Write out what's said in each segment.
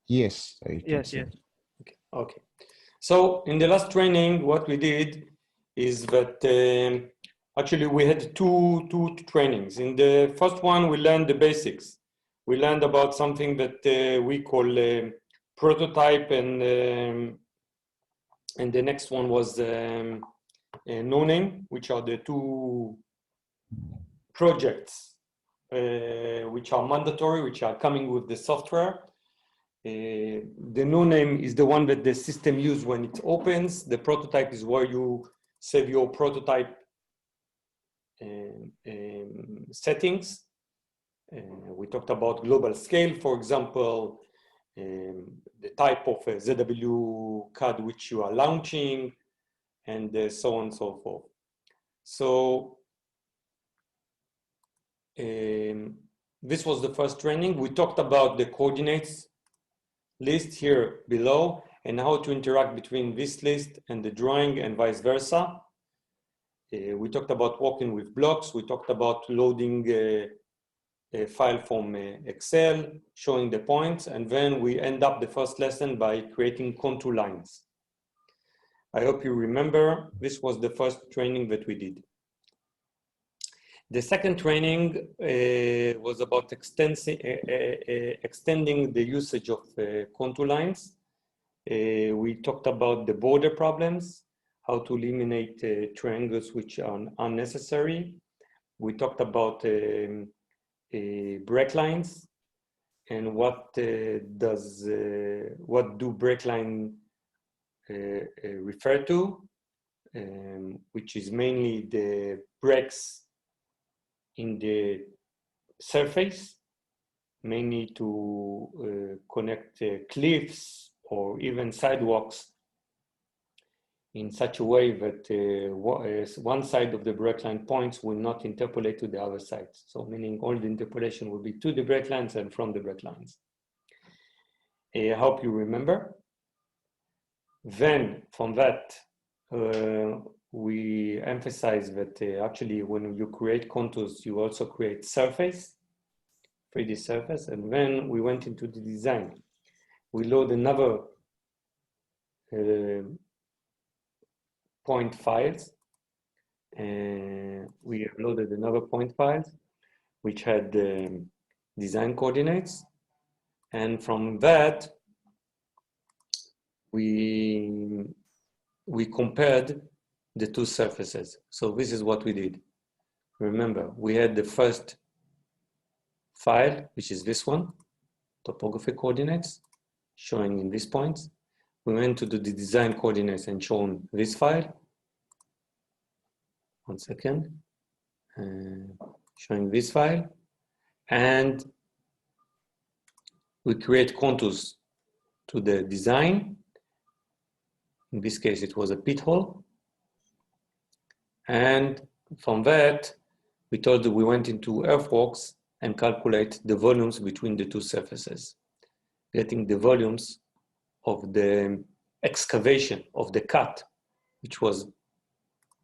Yes, I think Yes, so. yes. Okay. Okay. So in the last training, what we did is that actually we had two trainings. In the first one, we learned the basics. We learned about something that we call prototype, and the next one was no-name, which are the two projects which are mandatory, which are coming with the software. The no-name is the one that the system uses when it opens. The prototype is where you save your prototype settings. We talked about global scale, for example, the type of CivilCAD which you are launching, and so on and so forth. So this was the first training. We talked about the coordinates list here below and how to interact between this list and the drawing and vice versa. We talked about working with blocks. We talked about loading a file from Excel, showing the points, and then we end up the first lesson by creating contour lines. I hope you remember, this was the first training that we did. The second training was about extending the usage of contour lines. We talked about the border problems, how to eliminate triangles which are unnecessary. We talked about break lines and what do break line refer to, which is mainly the breaks in the surface, mainly to connect cliffs or even sidewalks in such a way that one side of the break line points will not interpolate to the other side. So meaning all the interpolation will be to the break lines and from the break lines. I hope you remember. Then from that, we emphasize that actually when you create contours, you also create surface, 3D surface, and then we went into the design. We load another point files. We loaded another point files which had design coordinates, and from that we compared the two surfaces. So this is what we did. Remember, we had the first file, which is this one, topography coordinates, showing in these points. We went to the design coordinates and shown this file. One second. Showing this file. And we create contours to the design. In this case, it was a pit hole. And from that, we told that we went into earthworks and calculate the volumes between the two surfaces, getting the volumes of the excavation of the cut, which was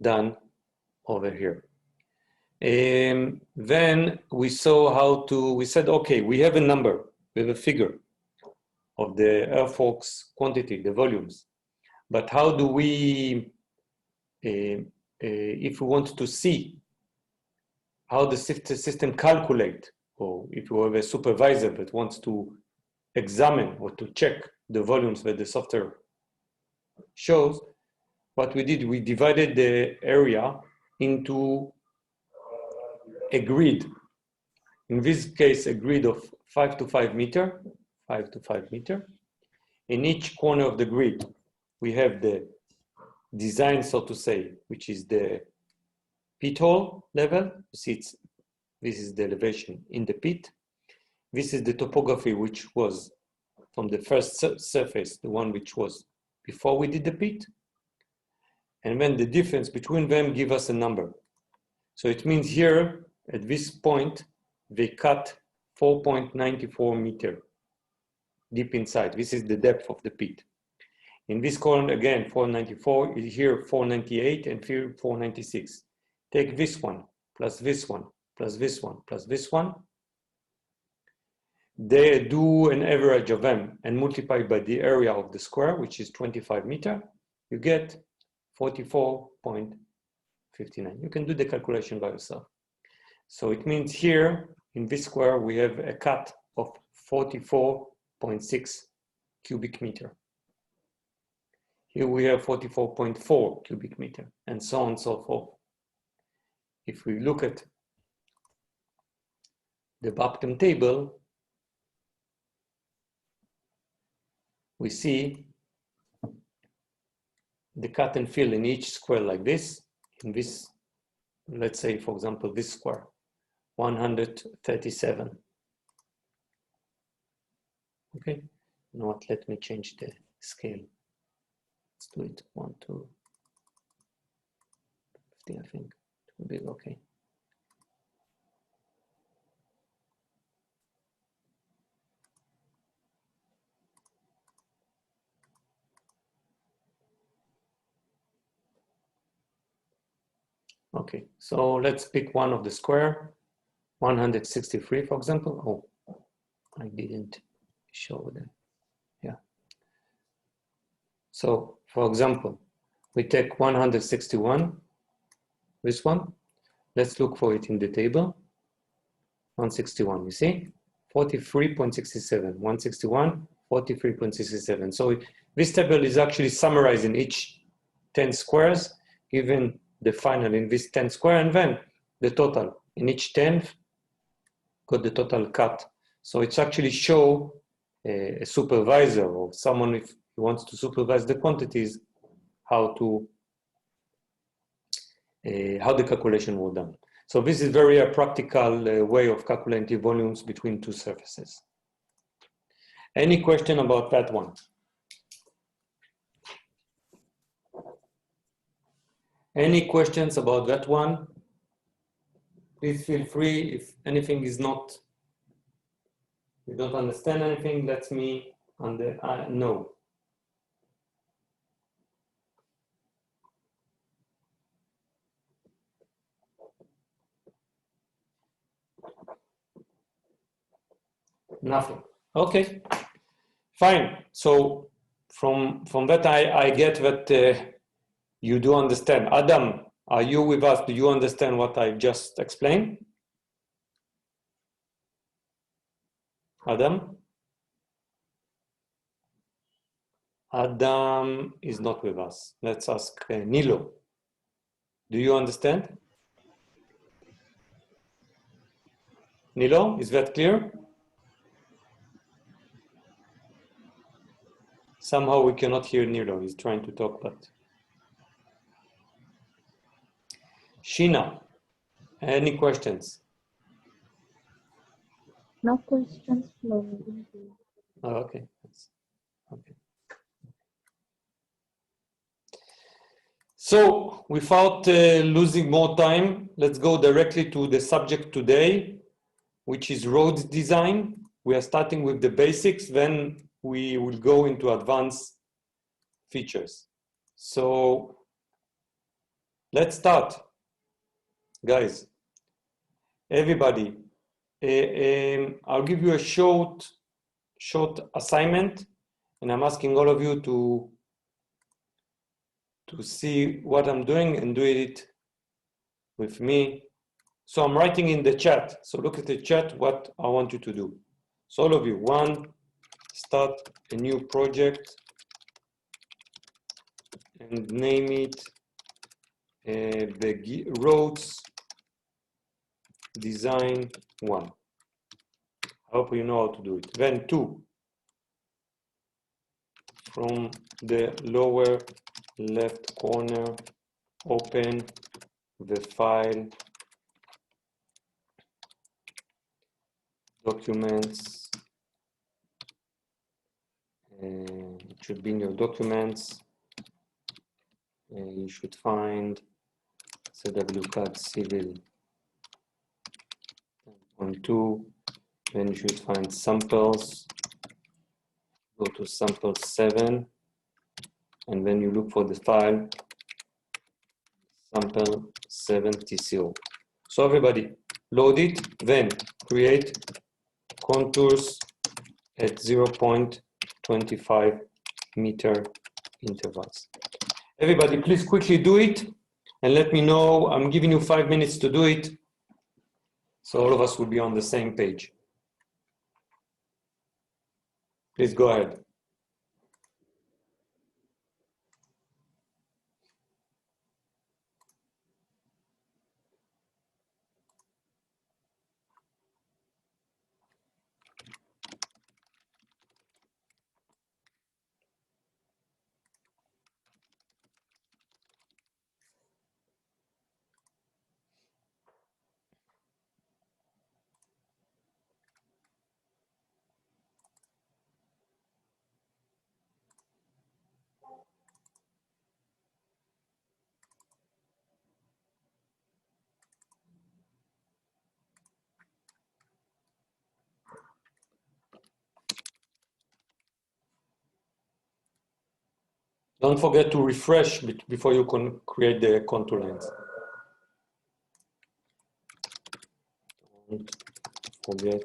done over here. Then we saw how to, we said, okay, we have a number, we have a figure of the earthworks quantity, the volumes, but how do we, if we want to see how the system calculate, or if you have a supervisor that wants to examine or to check the volumes that the software shows, what we did, we divided the area into a grid. In this case, a grid of 5 to 5 meter, 5 to 5 meter. In each corner of the grid, we have the design, so to say, which is the pit hole level. You see, this is the elevation in the pit. This is the topography, which was from the first surface, the one which was before we did the pit. And then the difference between them give us a number. So it means here, at this point, they cut 4.94 meter deep inside. This is the depth of the pit. In this column, again, 494, here 498, and here 496. Take this one, plus this one, plus this one, plus this one. they do an average of them and multiply by the area of the square, which is 25 meters, you get 44.59. You can do the calculation by yourself. So it means here in this square, we have a cut of 44.6 cubic meter. Here we have 44.4 cubic meter, and so on and so forth. If we look at the Baptim table, we see the cut and fill in each square like this. In this, let's say, for example, this square, 137. Okay, you know what? Let me change the scale. Let's do it 1 to 50, I think it will be okay. Okay, so let's pick one of the square, 163, for example. Oh, I didn't show them. Yeah. So, for example, we take 161, this one. Let's look for it in the table. 161, you see? 43.67, 161, 43.67. So this table is actually summarizing each 10 squares, given the final in this 10 square, and then the total in each 10 got the total cut. So it's actually show a supervisor or someone if he wants to supervise the quantities, how the calculation was done. So this is very practical way of calculating volumes between two surfaces. Any question about that one? Any questions about that one? Please feel free. If anything is not, you don't understand anything, let me know. Nothing. Okay, fine. So from that, I get that you do understand. Adam, are you with us? Do you understand what I just explained? Adam? Adam is not with us. Let's ask Nilo. Do you understand? Nilo, is that clear? Somehow we cannot hear Nilo. He's trying to talk, but... Sheena, any questions? No questions, Flo. Oh, okay. Okay. So, without losing more time, let's go directly to the subject today, which is road design. We are starting with the basics, then we will go into advanced features. So, let's start, guys. Everybody, I'll give you a short assignment, and I'm asking all of you to see what I'm doing and do it with me. So I'm writing in the chat. So look at the chat what I want you to do. So all of you, one, start a new project and name it the roads design 1. I hope you know how to do it. Then 2, from the lower left corner, open the file documents. It should be in your documents. You should find CivilCAD Civil 10.2. Then you should find samples. Go to sample 7, and then you look for the file sample 7 TCO. So everybody, load it, then create contours at 0.25 meter intervals. Everybody, please quickly do it and let me know. I'm giving you 5 minutes to do it, so all of us will be on the same page. Please go ahead. Don't forget to refresh before you can create the contour lines. Don't forget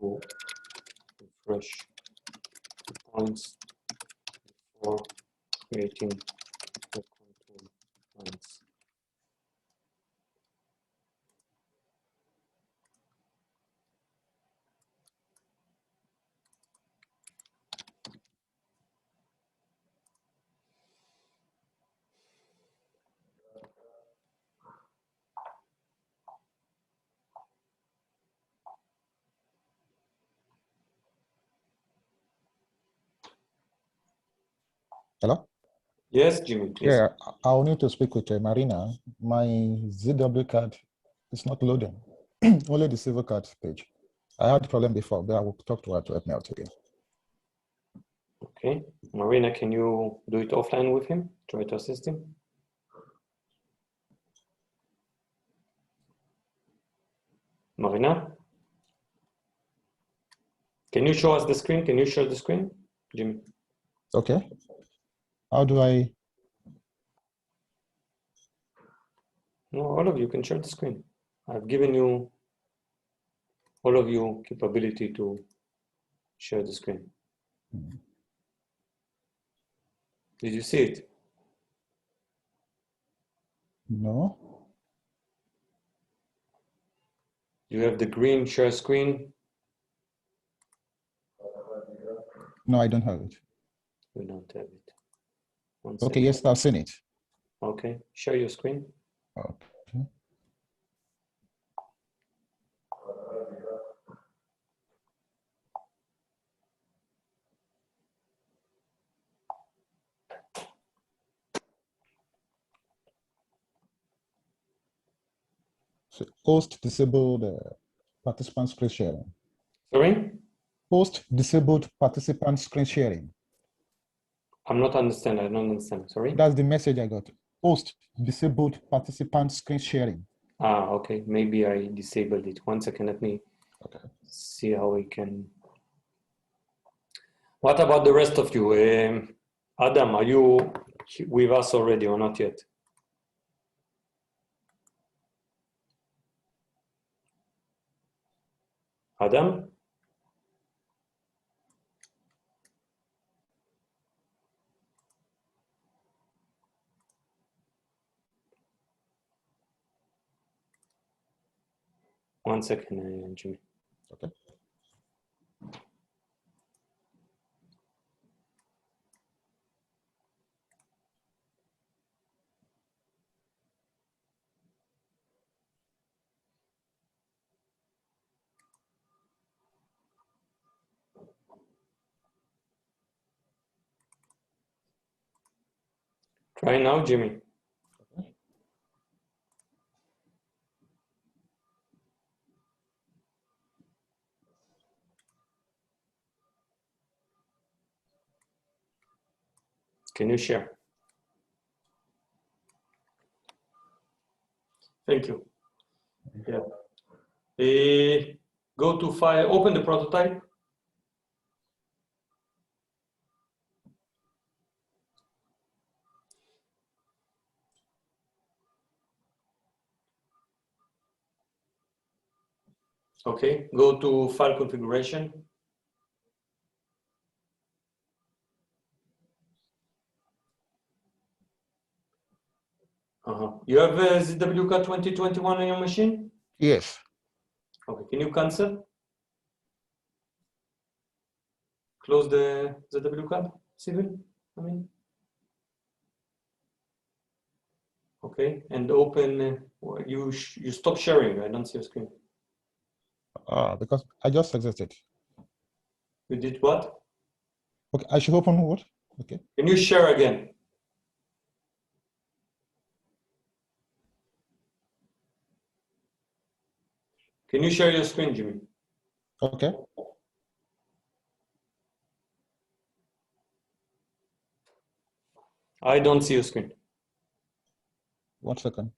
to refresh the points before creating the contour lines. Hello? Yes, Jimmy, please. Yeah, I'll need to speak with Marina. My CivilCAD is not loading, only the CivilCAD page. I had the problem before, but I will talk to her to help me out again. Okay, Marina, can you do it offline with him? Try to assist him. Marina, can you show us the screen? Can you share the screen, Jimmy? Okay. How do I? No, all of you can share the screen. I've given you, all of you, capability to share the screen. Did you see it? No. You have the green share screen. No, I don't have it. We don't have it. One Okay, second. yes, I've seen it. Okay, share your screen. Okay. So host disabled participant screen sharing. Sorry? Host disabled participant screen sharing. I'm not understand. I don't understand. Sorry? That's the message I got. Host disabled participant screen sharing. Ah, okay. Maybe I disabled it. One second. Let me see how we can. What about the rest of you? Adam, are you with us already or not yet? Adam? One second, Jimmy. Okay. Try now, Jimmy. Can you share? Thank you. Yeah. Go to file, open the prototype. Okay, go to file configuration. You have ZWCAD 2021 on your machine? Yes. Okay, can you cancel? Close the ZWCAD Civil, I mean. Okay, and open, you stop sharing, I don't see your screen. Because I just exited. You did what? Okay, I should open what? Okay. Can you share again? Can you share your screen, Jimmy? Okay. I don't see your screen. 1 second.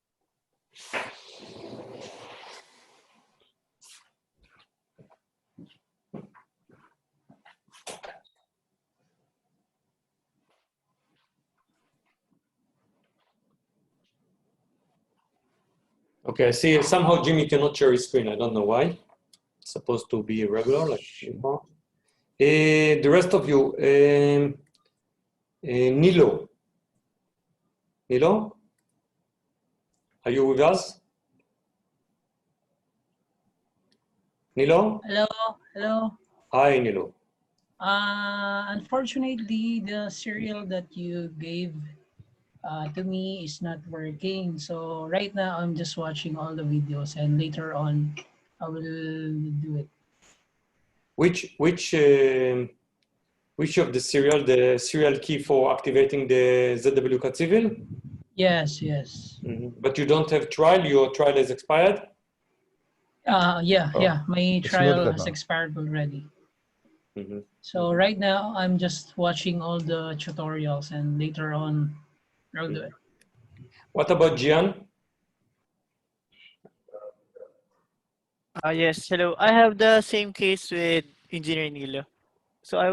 Okay, I see somehow Jimmy cannot share his screen. I don't know why. It's supposed to be regular, like before. The rest of you, Nilo. Nilo? Are you with us? Nilo? Hello, hello. Hi, Nilo. Unfortunately, the serial that you gave to me is not working. So right now, I'm just watching all the videos, and later on, I will do it. Which of the serial key for activating the ZWCAD Civil? Yes, yes. But you don't have trial. Your trial is expired. Yeah. My it's trial loaded has now. expired already. So right now, I'm just watching all the tutorials, and later on, I'll do it. What about Gian? Yes, hello. I have the same case with Engineer Nilo. So I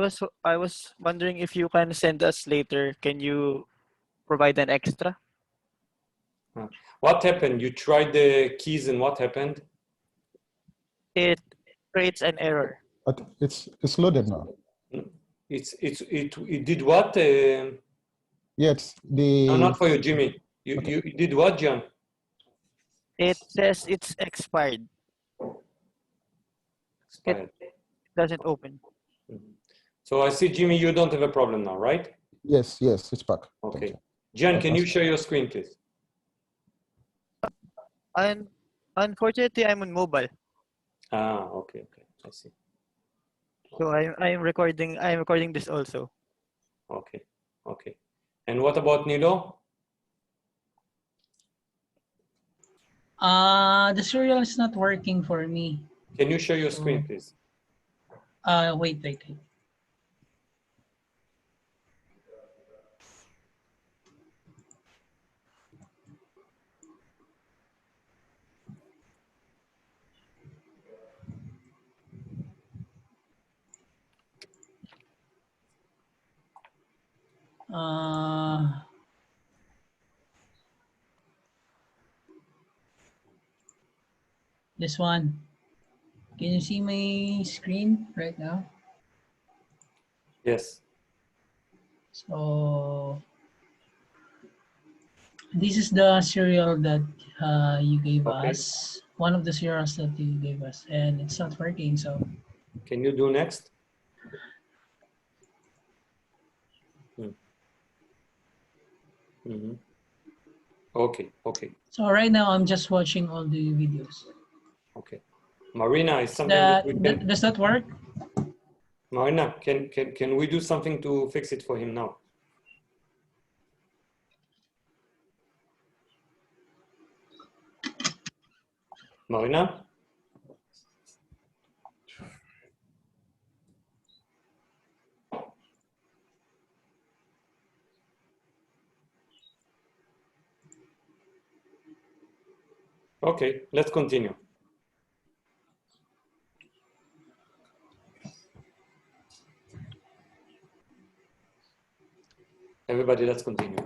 was wondering if you can send us later. Can you provide an extra? What happened? You tried the keys and what happened? It creates an error. But it's loaded now. It did what? Yeah, it's the. No, not for you, Jimmy. You did what, Gian? It says it's expired. Expired. It doesn't open. So I see, Jimmy, you don't have a problem now, right? Yes, it's back. Thank Okay. you. Gian, can you share your screen, please? And unfortunately, I'm on mobile. Okay, I see. So I'm recording this also. Okay. And what about Nilo? The serial is not working for me. Can you share your screen, please? Wait. This one. Can you see my screen right now? Yes. So this is the serial that you gave us. One of the serials that you gave us, and it's not working. So can you do next? Okay. So right now I'm just watching all the videos. Okay. Marina, is something that we can... Does that work? Marina, can we do something to fix it for him now? Marina? Okay, let's continue. Everybody, let's continue.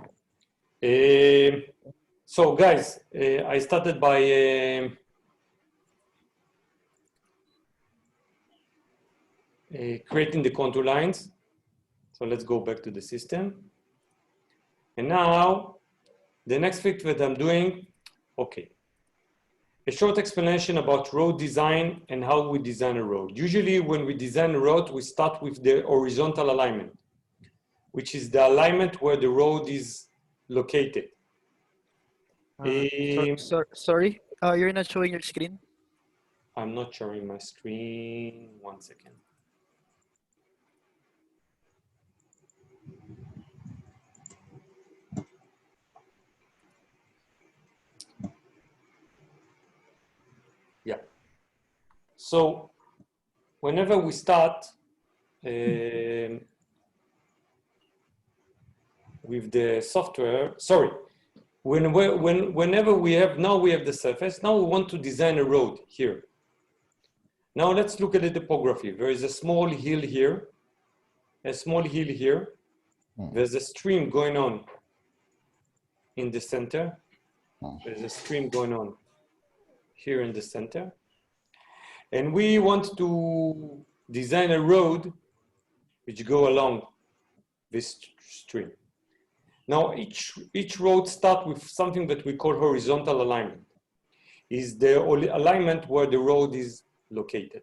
So guys, I started by creating the contour lines. So let's go back to the system. And now, the next thing that I'm doing, okay. A short explanation about road design and how we design a road. Usually when we design a road, we start with the horizontal alignment, which is the alignment where the road is located. Sorry, you're not showing your screen. I'm not showing my screen. 1 second. Yeah. So whenever we start with the software, sorry, whenever we have the surface, now we want to design a road here. Now let's look at the topography. There is a small hill here, a small hill here. There's a stream going on in the center. There's a stream going on here in the center. And we want to design a road which go along this stream. Now each road starts with something that we call horizontal alignment. Is the alignment where the road is located.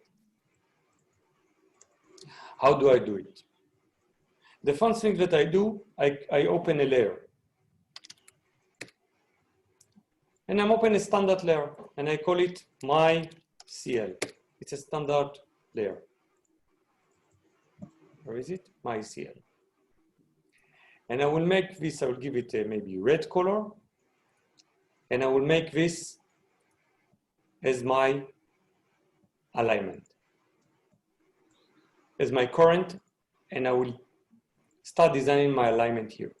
How do I do it? The first thing that I do, I open a layer. And I'm open a standard layer and I call it my CL. It's a standard layer. Where is it? My CL. And I will make this, I will give it a maybe red color. And I will make this as my alignment, as my current, and I will start designing my alignment here.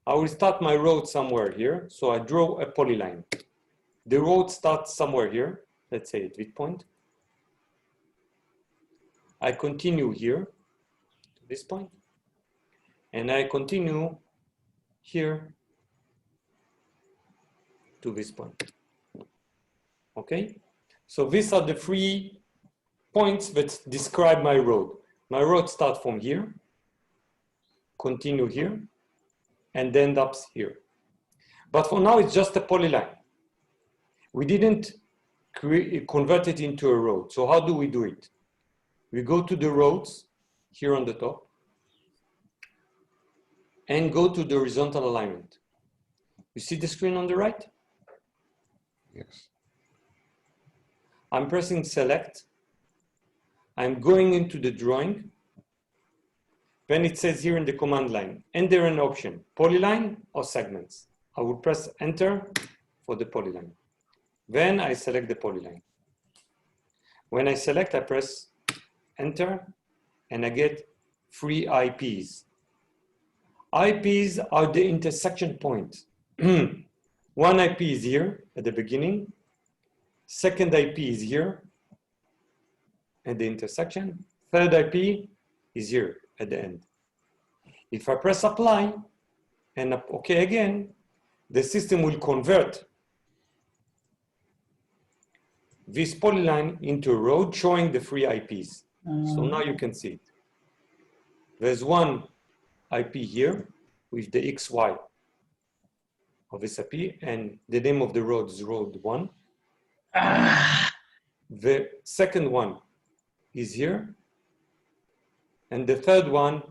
I will start my road somewhere here, so I draw a polyline. The road starts somewhere here, let's say at this point. I continue here to this point, and I continue here to this point. Okay? So these are the 3 points that describe my road. My road starts from here, continue here, and end up here. But for now, it's just a polyline. We didn't convert it into a road. So how do we do it? We go to the roads here on the top and go to the horizontal alignment. You see the screen on the right? Yes. I'm pressing select. I'm going into the drawing. Then it says here in the command line, enter an option, polyline or segments. I will press enter for the polyline. Then I select the polyline. When I select, I press enter and I get 3 IPs. IPs are the intersection points. 1 IP is here at the beginning. Second IP is here at the intersection. Third IP is here at the end. If I press apply and OK again, the system will convert this polyline into a road showing the 3 IPs. So now you can see it. There's 1 IP here with the XY of this IP, and the name of the road is road 1. The second one is here, and the third one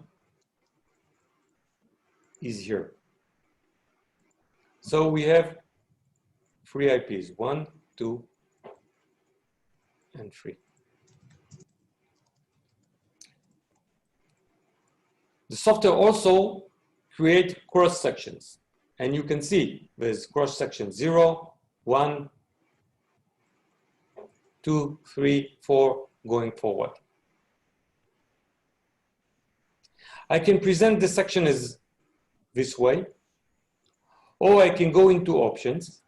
is here. So we have 3 IPs, 1, 2, and 3. The software also creates cross sections, and you can see there's cross section 0, 1, 2, 3, 4, going forward. I can present the section as this way, or I can go into options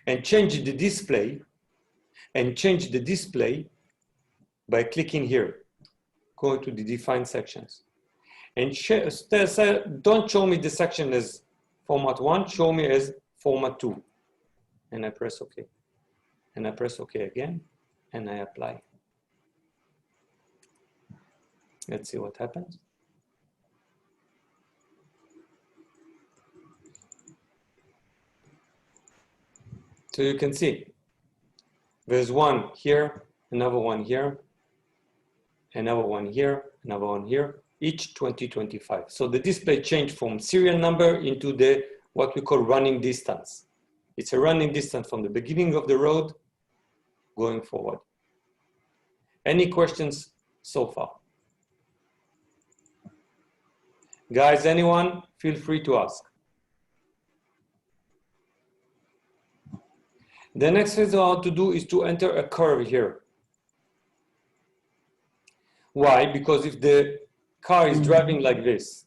and change the display, by clicking here. Go to the define sections. And don't show me the section as format 1, show me as format 2. And I press OK. And I press OK again, and I apply. Let's see what happens. So you can see there's one here, another one here, another one here, another one here, each 2025. So the display changed from serial number into the what we call running distance. It's a running distance from the beginning of the road going forward. Any questions so far? Guys, anyone? Feel free to ask. The next thing I want to do is to enter a curve here. Why? Because if the car is driving like this,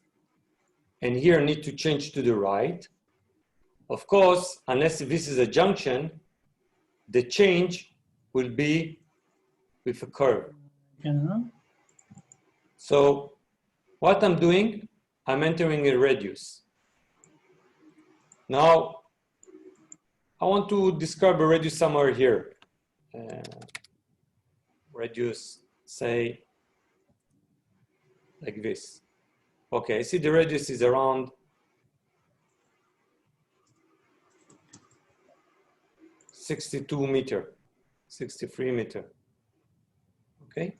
and here need to change to the right, of course, unless this is a junction, the change will be with a curve. So what I'm doing, I'm entering a radius. Now, I want to describe a radius somewhere here. Radius, say, like this. Okay, I see the radius is around 62 meter, 63 meter. Okay.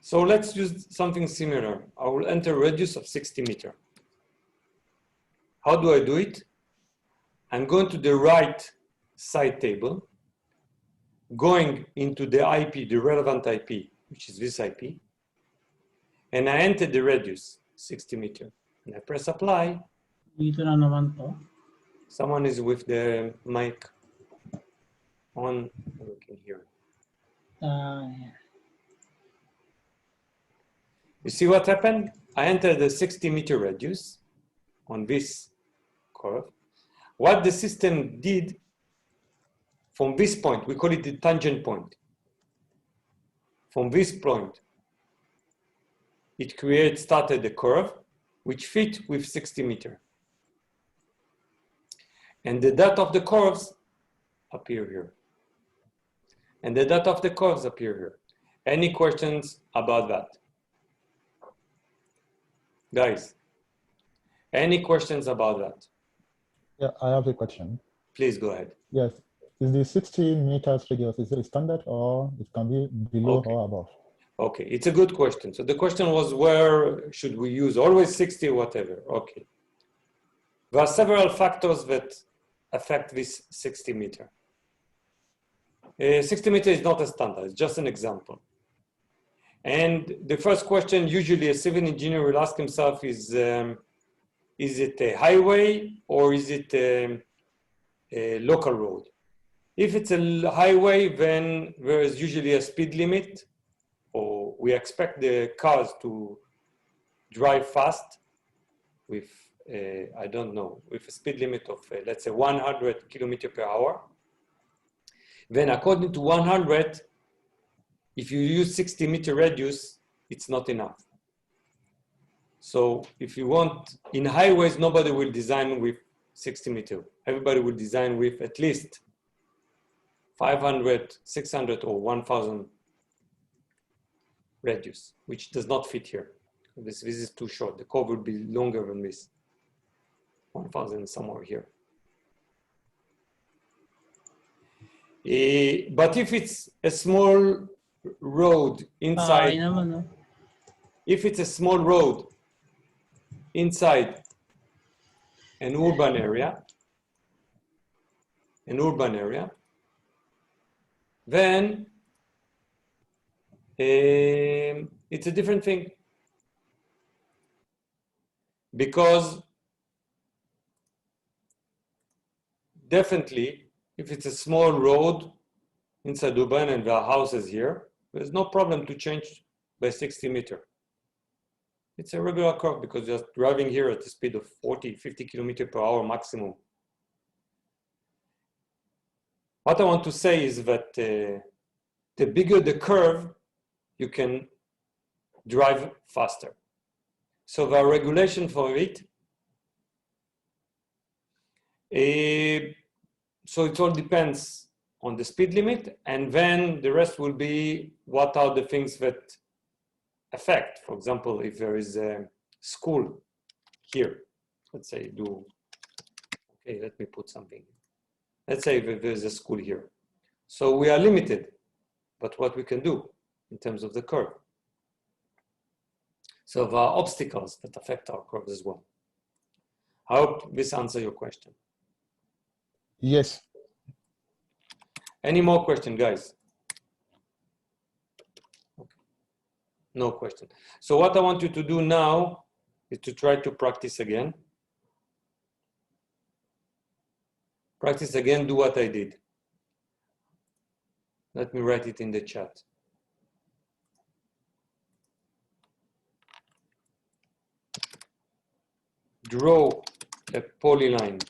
So let's use something similar. I will enter a radius of 60 meter. How do I do it? I'm going to the right side table, going into the IP, the relevant IP, which is this IP, and I enter the radius, 60 meter. And I press apply. Dito na naman to. Someone is with the mic on, we can hear. Yeah. You see what happened? I entered the 60 meter radius on this curve. What the system did from this point, we call it the tangent point. From this point, it started the curve which fit with 60 meter. And the data of the curves appear here. And the data of the curves appear here. Any questions about that? Guys, any questions about that? Yeah, I have a question. Please go ahead. Yes. Is the 60 meters radius, is it standard or it can be below or above? Okay, it's a good question. So the question was, where should we use? Always 60 or whatever. Okay. There are several factors that affect this 60 meter. 60 meter is not a standard, it's just an example. And the first question usually a civil engineer will ask himself is it a highway or is it a local road? If it's a highway, then there is usually a speed limit, or we expect the cars to drive fast with, I don't know, with a speed limit of, let's say 100 kilometers per hour. Then according to 100, if you use 60 meter radius, it's not enough. So if you want, in highways, nobody will design with 60 meter. Everybody will design with at least 500, 600, or 1,000 radius, which does not fit here. This is too short. The curve will be longer than this. 1,000 somewhere here. But if it's a small road inside, if it's a small road inside an urban area, then it's a different thing. Because definitely, if it's a small road inside urban and there are houses here, there's no problem to change by 60 meter. It's a regular curve because you're driving here at the speed of 40, 50 kilometers per hour maximum. What I want to say is that the bigger the curve, you can drive faster. So there are regulations for it. So it all depends on the speed limit, and then the rest will be what are the things that affect. For example, if there is a school here, let's say okay, let me put something. Let's say that there's a school here. So we are limited, but what we can do in terms of the curve. So there are obstacles that affect our curves as well. I hope this answers your question. Yes. Any more questions, guys? Okay. No question. So what I want you to do now is to try to practice again. Practice again, do what I did. Let me write it in the chat. Draw a polyline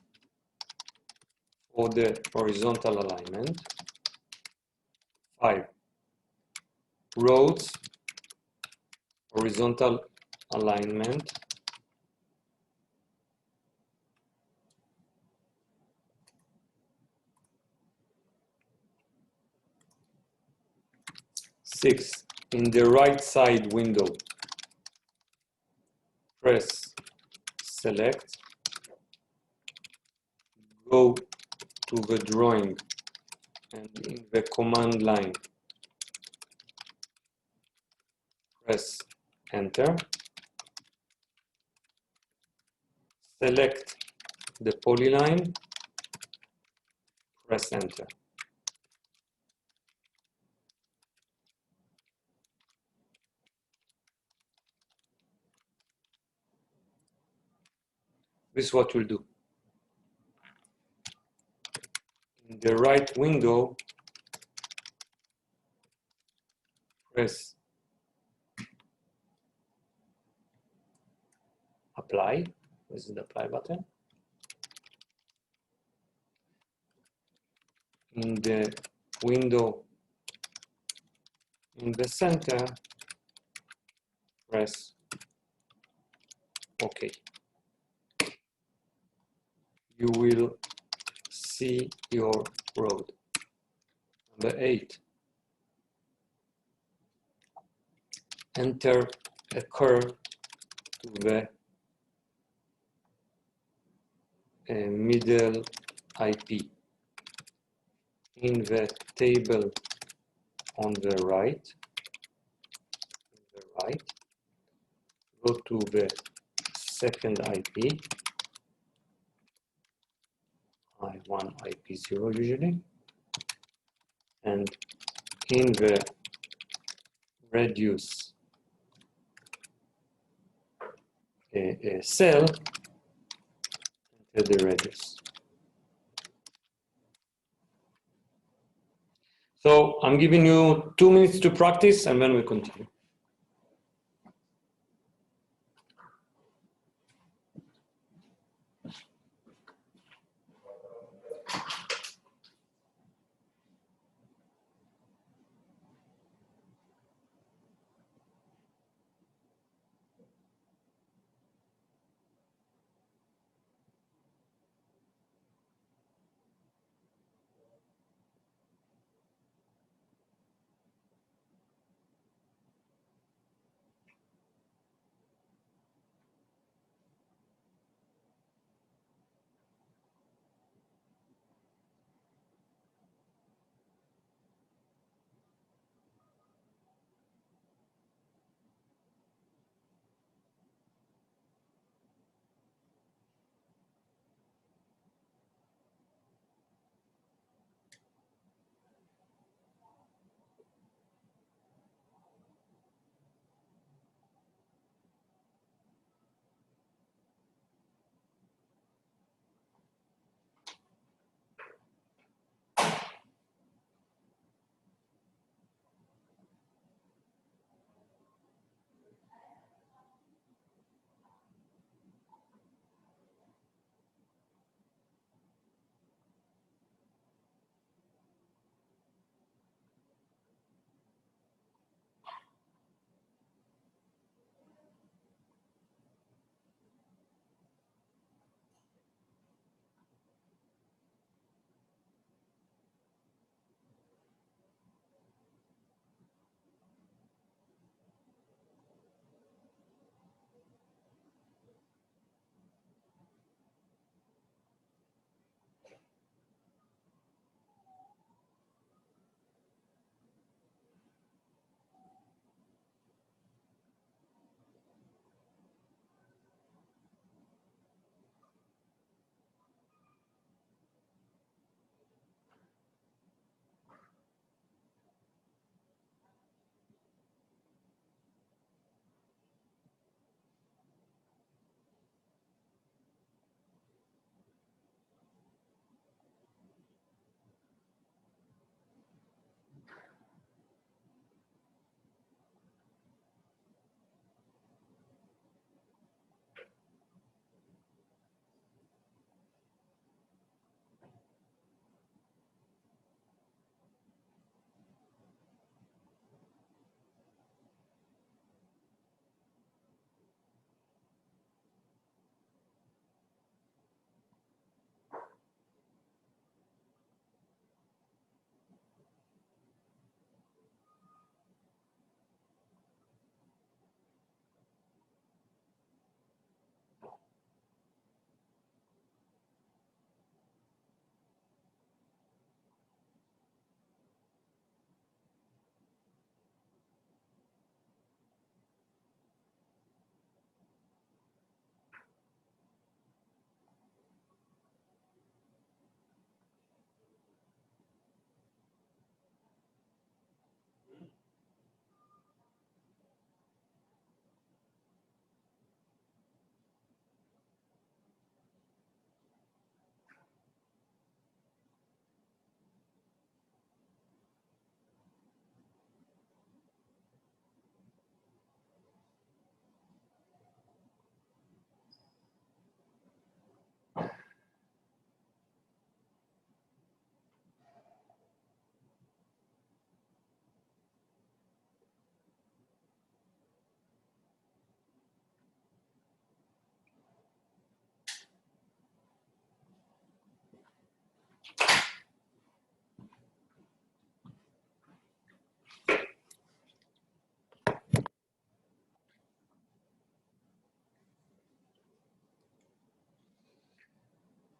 for the horizontal alignment. 5. Roads, horizontal alignment. Six, in the right side window, press select, go to the drawing, and in the command line, press enter. Select the polyline, press enter. This is what we'll do. In the right window, press apply. This is the apply button. In the window in the center, press OK. You will see your road. Number 8. Enter a curve to the middle IP. In the table on the right, go to the second IP, I1, IP0 usually, and in the radius cell, enter the radius. So I'm giving you 2 minutes to practice and then we continue.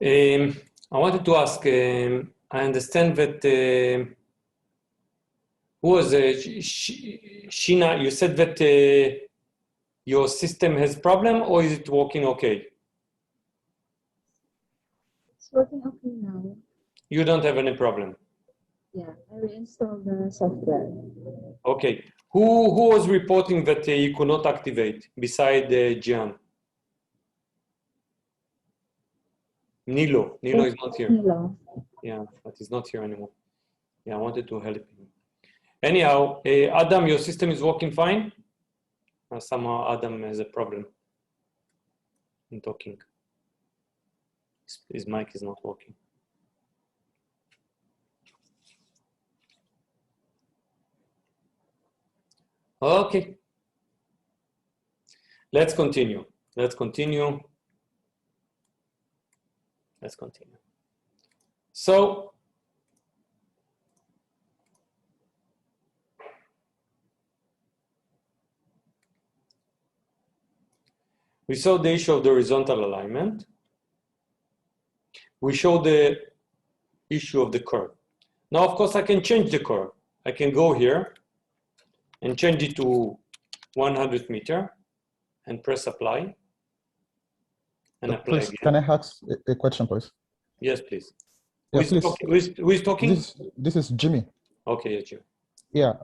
I wanted to ask, I understand that who was Sheena, you said that your system has problem or is it working okay? It's working okay now. You don't have any problem. Yeah, I reinstalled the software. Okay. Who was reporting that you could not activate beside Gian? Nilo. Nilo is not here. Nilo. Yeah, but he's not here anymore. Yeah, I wanted to help him. Anyhow, Adam, your system is working fine? Somehow Adam has a problem in talking. His mic is not working. Okay. Let's continue. Let's continue. Let's continue. So, we saw the issue of the horizontal alignment. We showed the issue of the curve. Now, of course, I can change the curve. I can go here and change it to 100 meter and press apply. And apply Please, again. can I ask a question, please? Yes, please. Yeah, Who is talking? This is Jimmy. Okay, yes, Jimmy. Yeah.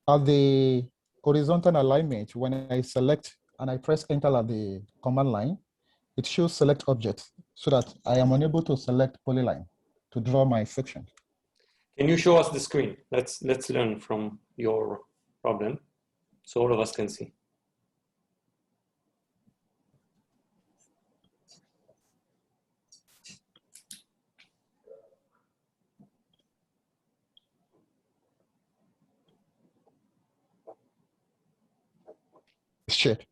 At the horizontal alignment, when I select and I press enter at the command line, it shows select object so that I am unable to select polyline to draw my section. Can you show us the screen? Let's learn from your problem so all of us can see. Shared.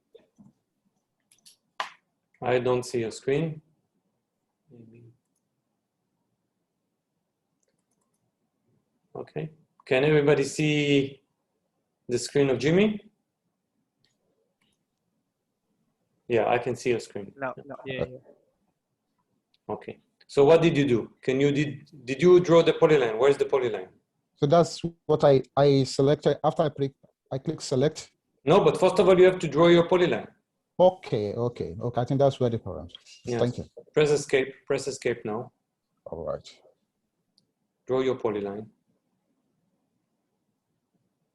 I don't see your screen. Maybe. Okay. Can everybody see the screen of Jimmy? Yeah, I can see your screen. No, yeah. Okay. So what did you do? Did you draw the polyline? Where's the polyline? So that's what I selected after I click select. No, but first of all, you have to draw your polyline. Okay. I think that's where the problem. Yes. Thank you. Press escape now. All right. Draw your polyline.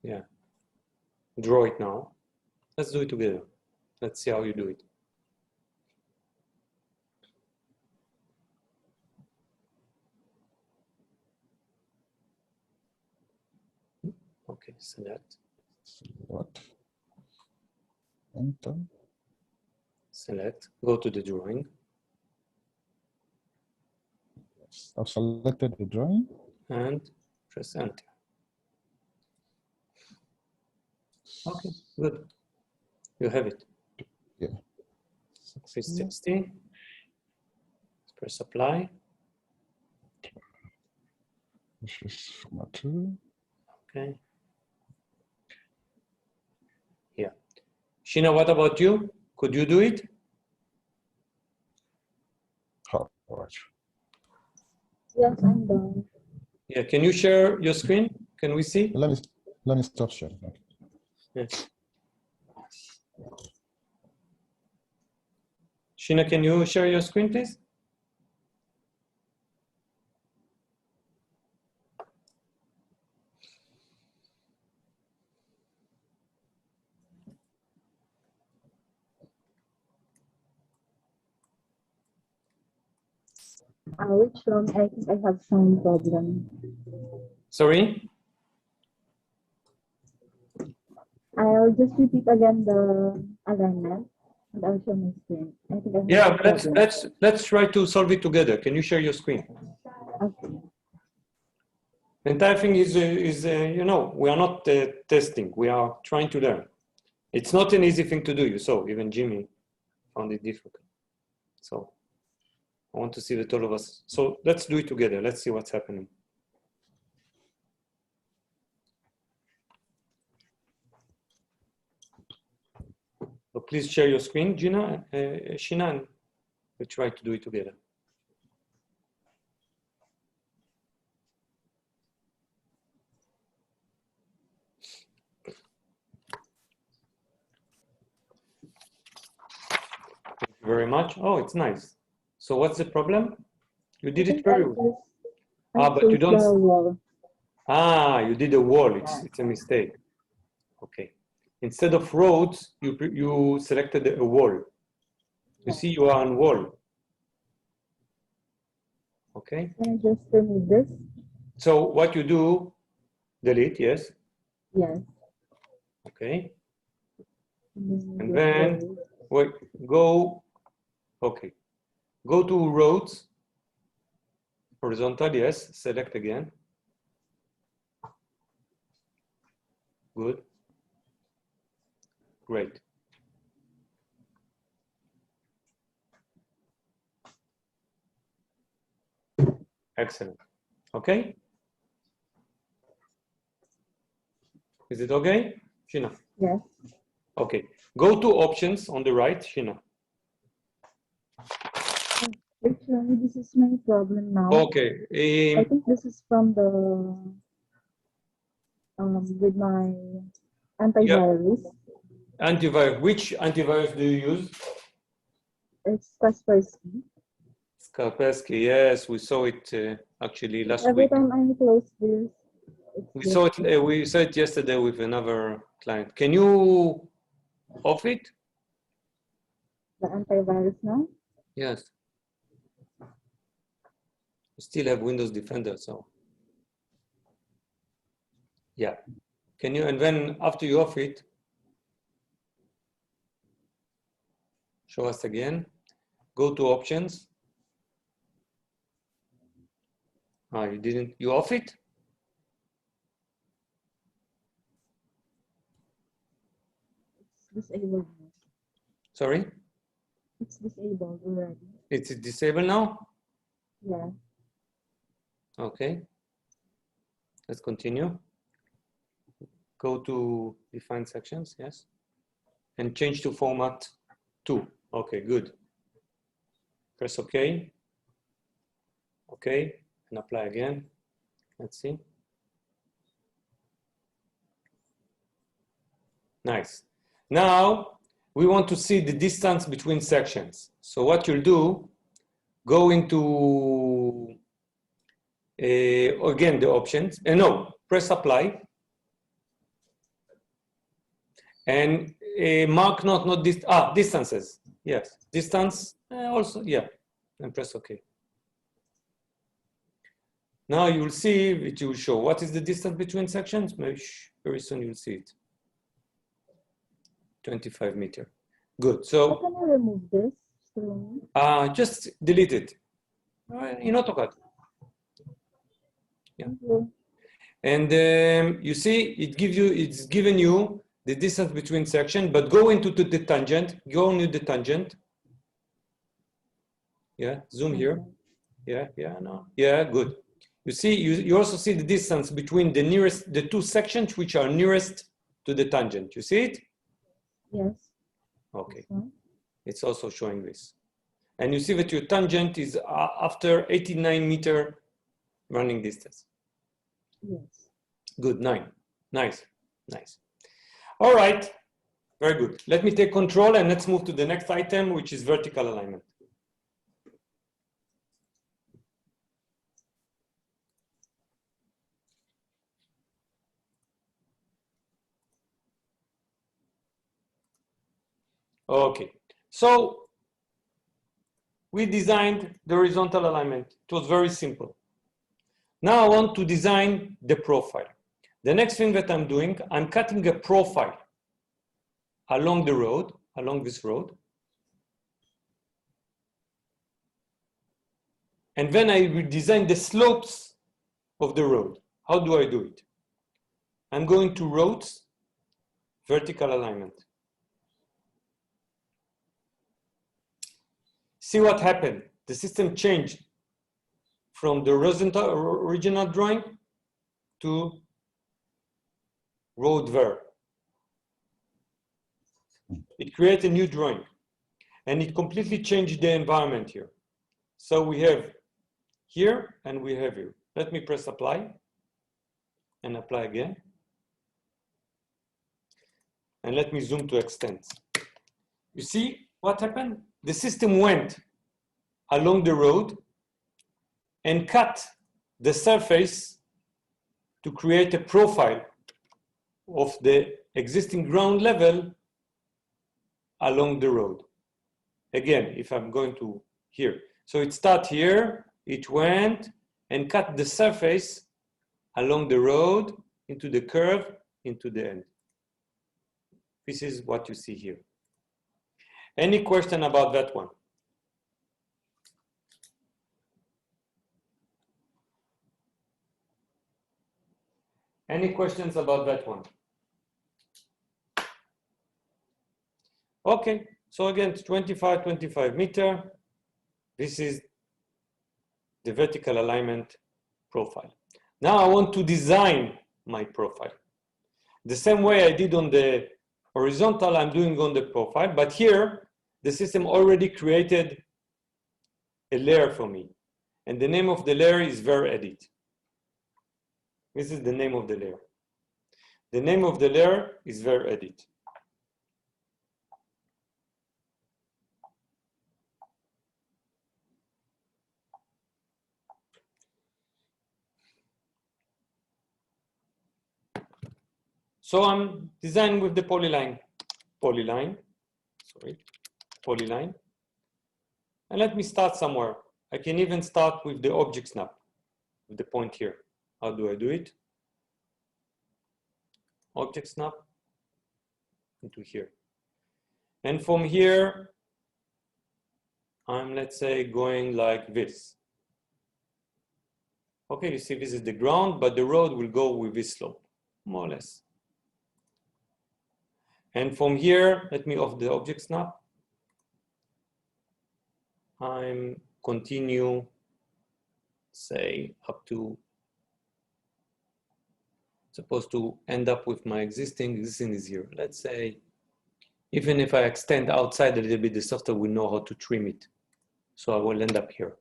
Yeah. Draw it now. Let's do it together. Let's see how you do it. Okay, select. What? Enter. Select. Go to the drawing. I've selected the drawing. And press enter. Okay, good. You have it. Yeah. 360. Press apply. This is material. Okay. Yeah. Sheena, what about you? Could you do it? All right. Yes, I'm done. Yeah. Can you share your screen? Can we see? Let me stop sharing. Yes. Sheena, can you share your screen, please? Which one? I think I have some problem. Sorry? I'll just repeat again the alignment and I'll show my screen. I think I have Yeah, some problem. let's try to solve it together. Can you share your screen? Okay. The entire thing is you know, we are not testing. We are trying to learn. It's not an easy thing to do. You saw, even Jimmy found it difficult. So I want to see that all of us. So let's do it together. Let's see what's happening. So please share your screen, Sheena, and we'll try to do it together. very much. Oh, it's nice. So what's the problem? You did it I very well. just, But you chose the don't. wall. You did a wall. It's a mistake. Okay. Instead of roads, you selected a wall. You see, you are on wall. Okay. Can I just remove this? So what you do, delete, yes. Yes. Okay. And just then, remove. wait, go, okay. Go to roads, horizontal, yes, select again. Good. Great. Excellent. Okay. Is it okay, Sheena? Yes. Okay. Go to options on the right, Sheena. Actually, this is my problem now. Okay. I think this is from the with my antivirus. Antivirus. Which antivirus do you use? It's Kaspersky. Kaspersky. Yes, we saw it actually last Every week. time I close this, We saw it. We saw it yesterday with another client. Can you off it? the antivirus now. Yes. We still have Windows Defender, so yeah. Can you? And then after you off it, show us again. Go to options. You didn't. You off it? It's disabled now. Sorry. It's disabled already. It's disabled now. Yeah. Okay. Let's continue. Go to define sections, yes. And change to format 2. Okay, good. Press OK. OK, and apply again. Let's see. Nice. Now, we want to see the distance between sections. So what you'll do, go into, again, the options. No, press apply. And mark not distances. Yes, distance also, yeah, and press OK. Now you will see it will show what is the distance between sections. Maybe very soon you'll see it. 25 meters. Good. So How can I remove this? just delete it. In AutoCAD. Yeah. And you see, it's given you the distance between sections, but go into the tangent, go into the tangent. Yeah, zoom here. Yeah, no. Yeah, good. You see, you also see the distance between the two sections which are nearest to the tangent. You see it? Yes. Okay. It's also showing this. And you see that your tangent is after 89 meter running distance. Yes. Good, 9. Nice. All right, very good. Let me take control and let's move to the next item, which is vertical alignment. Okay, so we designed the horizontal alignment. It was very simple. Now I want to design the profile. The next thing that I'm doing, I'm cutting a profile along the road, along this road. And then I will design the slopes of the road. How do I do it? I'm going to roads, vertical alignment. See what happened. The system changed from the original drawing to road ver. It created a new drawing and it completely changed the environment here. So we have here and we have here. Let me press apply and apply again. And let me zoom to extents. You see what happened? the system went along the road and cut the surface to create a profile of the existing ground level along the road. Again, if I'm going to here. So it started here, it went and cut the surface along the road into the curve, into the end. This is what you see here. Any question about that one? Any questions about that one? Okay, so again, 25 meter. This is the vertical alignment profile. Now I want to design my profile. The same way I did on the horizontal, I'm doing on the profile, but here the system already created a layer for me. And the name of the layer is VerEdit. This is the name of the layer. The name of the layer is VerEdit. So I'm designing with the polyline. Polyline. And let me start somewhere. I can even start with the object snap, with the point here. How do I do it? Object snap into here. And from here, I'm, let's say, going like this. Okay, you see this is the ground, but the road will go with this slope, more or less. And from here, let me off the object snap. I'm continue, say, up to, supposed to end up with my existing is here. Let's say, even if I extend outside a little bit, the software will know how to trim it. So I will end up here.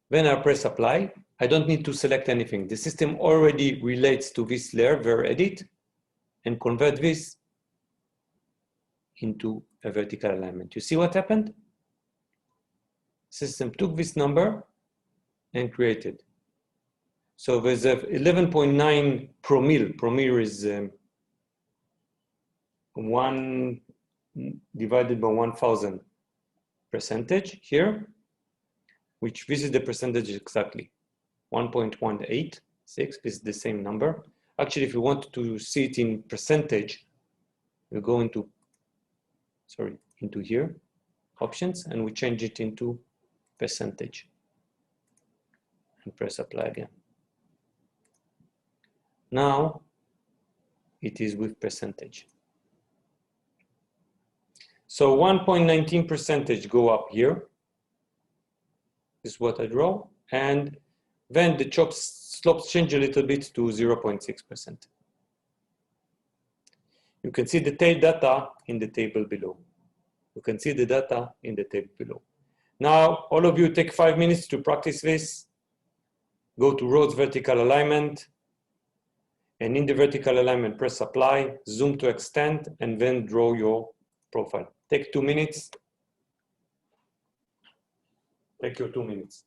When I press apply, I don't need to select anything. The system already relates to this layer, VerEdit, and convert this into a vertical alignment. You see what happened? System took this number and created. So there's a 11.9 promille. Promille is 1 divided by 1,000 percentage here, which this is the percentage exactly, 1.186. This is the same number. Actually, if you want to see it in percentage, you go into, into here, options, and we change it into percentage and press apply again. Now it is with percentage. So 1.19 percentage go up here. This is what I draw. And then the slopes change a little bit to 0.6%. You can see the data in the table below. You can see the data in the table below. Now, all of you take 5 minutes to practice this. Go to roads vertical alignment. And in the vertical alignment, press apply, zoom to extend, and then draw your profile. Take 2 minutes. Take your 2 minutes.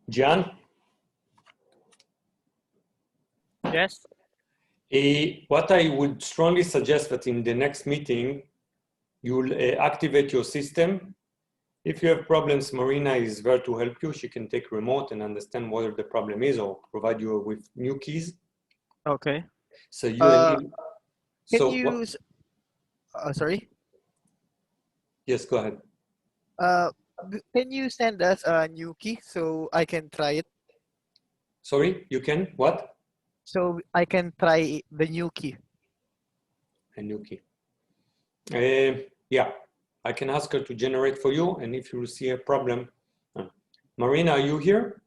Gian, Yes. what I would strongly suggest that in the next meeting, you'll activate your system. If you have problems, Marina is there to help you. She can take remote and understand what the problem is or provide you with new keys. Okay. So you and Can him. So you? Sorry. Yes, go ahead. Can you send us a new key so I can try it? Sorry, you can what? So I can try the new key. A new key. Yeah, I can ask her to generate for you, and if you see a problem, Marina, are you here?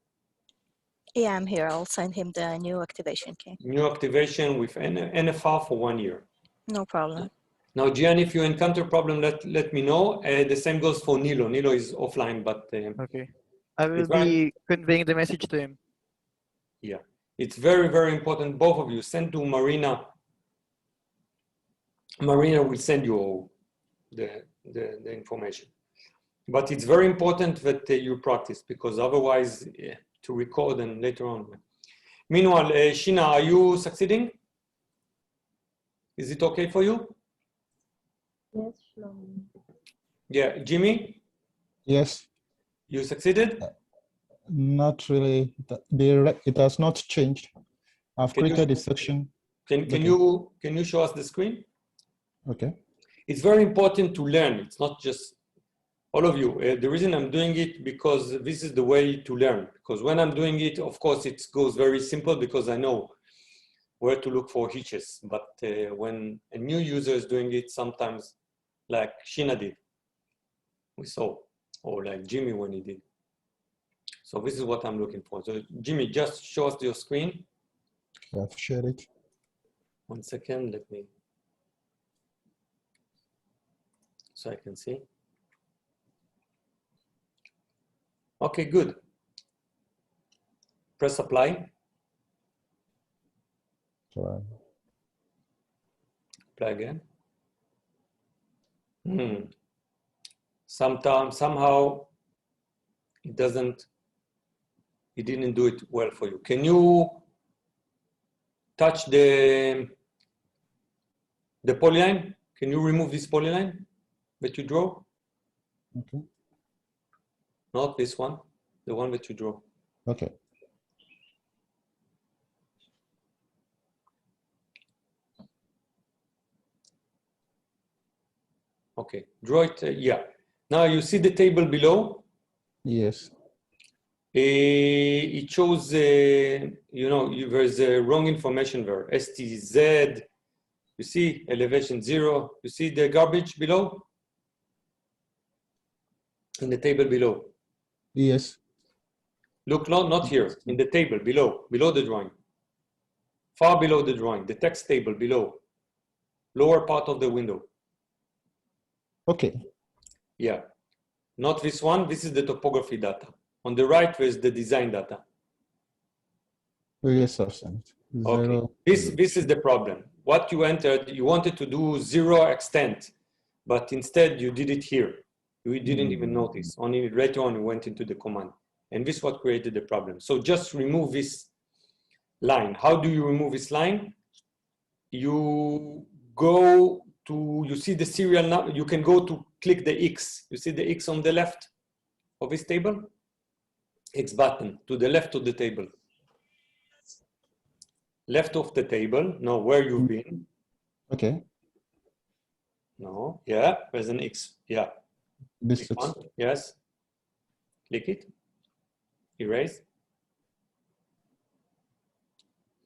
Yeah, I'm here. I'll send him the new activation key. New activation with NFR for 1 year. No problem. Now, Gian, if you encounter problem, let me know. The same goes for Nilo. Nilo is offline, but Okay. I will it's very, be conveying the message to him. yeah, it's very, very important. Both of you send to Marina. Marina will send you the information. But it's very important that you practice, because otherwise to record and later on. Meanwhile, Sheena, are you succeeding? Is it okay for you? Yes, Shlomi. Yeah, Jimmy, Yes, you succeeded? not really. It has not changed. I've Can you- created a section. Can Okay. you show us the screen? Okay. It's very important to learn. It's not just all of you. The reason I'm doing it, because this is the way to learn. Because when I'm doing it, of course, it goes very simple because I know where to look for hitches. But when a new user is doing it, sometimes like Sheena did, we saw, or like Jimmy when he did. So this is what I'm looking for. So Jimmy, just show us your screen. I've shared it. 1 second, let me, so I can see. Okay, good. Press apply. So, Apply again. Sometimes, somehow, it didn't do it well for you. Can you touch the polyline? Can you remove this polyline that you draw? okay. Not this one, the one that you draw. Okay. Okay, draw it, yeah. Now you see the table below. Yes. It shows, there's wrong information there. STZ, you see elevation 0. You see the garbage below? In the table below. Yes. Look, not here, in the table below the drawing. Far below the drawing, the text table below. Lower part of the window. Okay. Yeah, not this one, this is the topography data. On the right, there's the design data. Yes, I've sent. Okay, this is the problem. What you entered, you wanted to do 0 extent, but instead you did it here. You didn't even notice, only later on you went into the command. And this is what created the problem. So just remove this line. How do you remove this line? You go to, you see the serial number, you can go to click the X. You see the X on the left of this table? X button, to the left of the table. Left of the table, no, where you've been. Okay. No, yeah, there's an X, yeah. This Click one, yes. Click it, erase.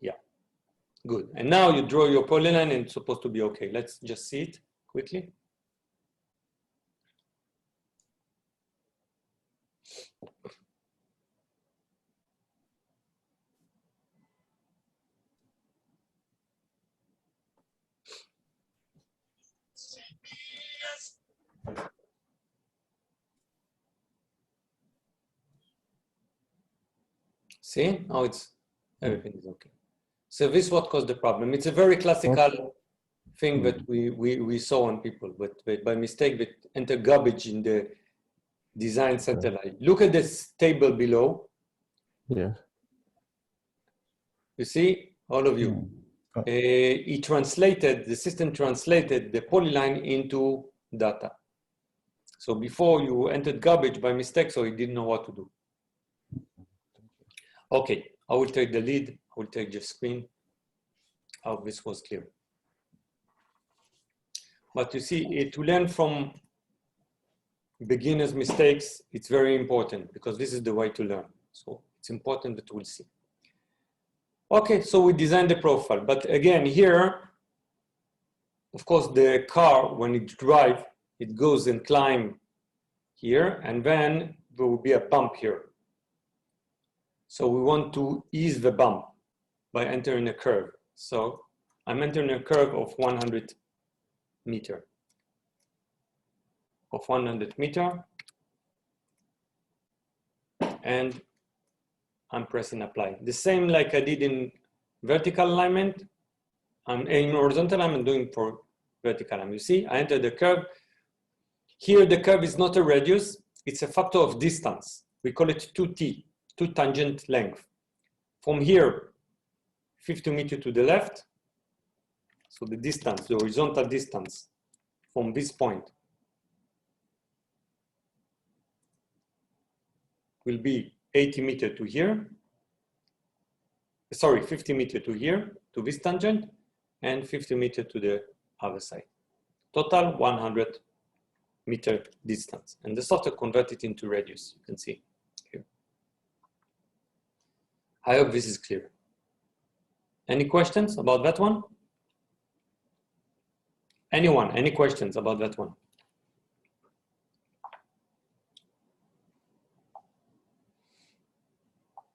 Yeah, good. And now you draw your polyline and it's supposed to be okay. Let's just see it quickly. See, now everything is okay. So this is what caused the problem. It's a very classical thing that we saw on people, but by mistake, they enter garbage in the design satellite. Look at this table below. Yeah. You see, all of you. The system translated the polyline into data. So before you entered garbage by mistake, so it didn't know what to do. Okay, I will take the lead. I will take the screen. I hope this was clear. But you see, to learn from beginners' mistakes, it's very important because this is the way to learn. So it's important that we'll see. Okay, so we designed the profile, but again here, of course, the car, when it drives, it goes and climbs here, and then there will be a bump here. So we want to ease the bump by entering a curve. So I'm entering a curve of 100 meter. Of 100 meter, and I'm pressing apply. The same like I did in vertical alignment. In horizontal, I'm doing for vertical alignment. You see, I enter the curve. Here, the curve is not a radius. It's a factor of distance. We call it 2t, 2 tangent length. From here, 50 meters to the left. So the distance, the horizontal distance from this point will be 80 meters to here. Sorry, 50 meters to here, to this tangent, and 50 meters to the other side. Total 100 meter distance. And the software converted it into radius, you can see here. I hope this is clear. Any questions about that one? Anyone, any questions about that one?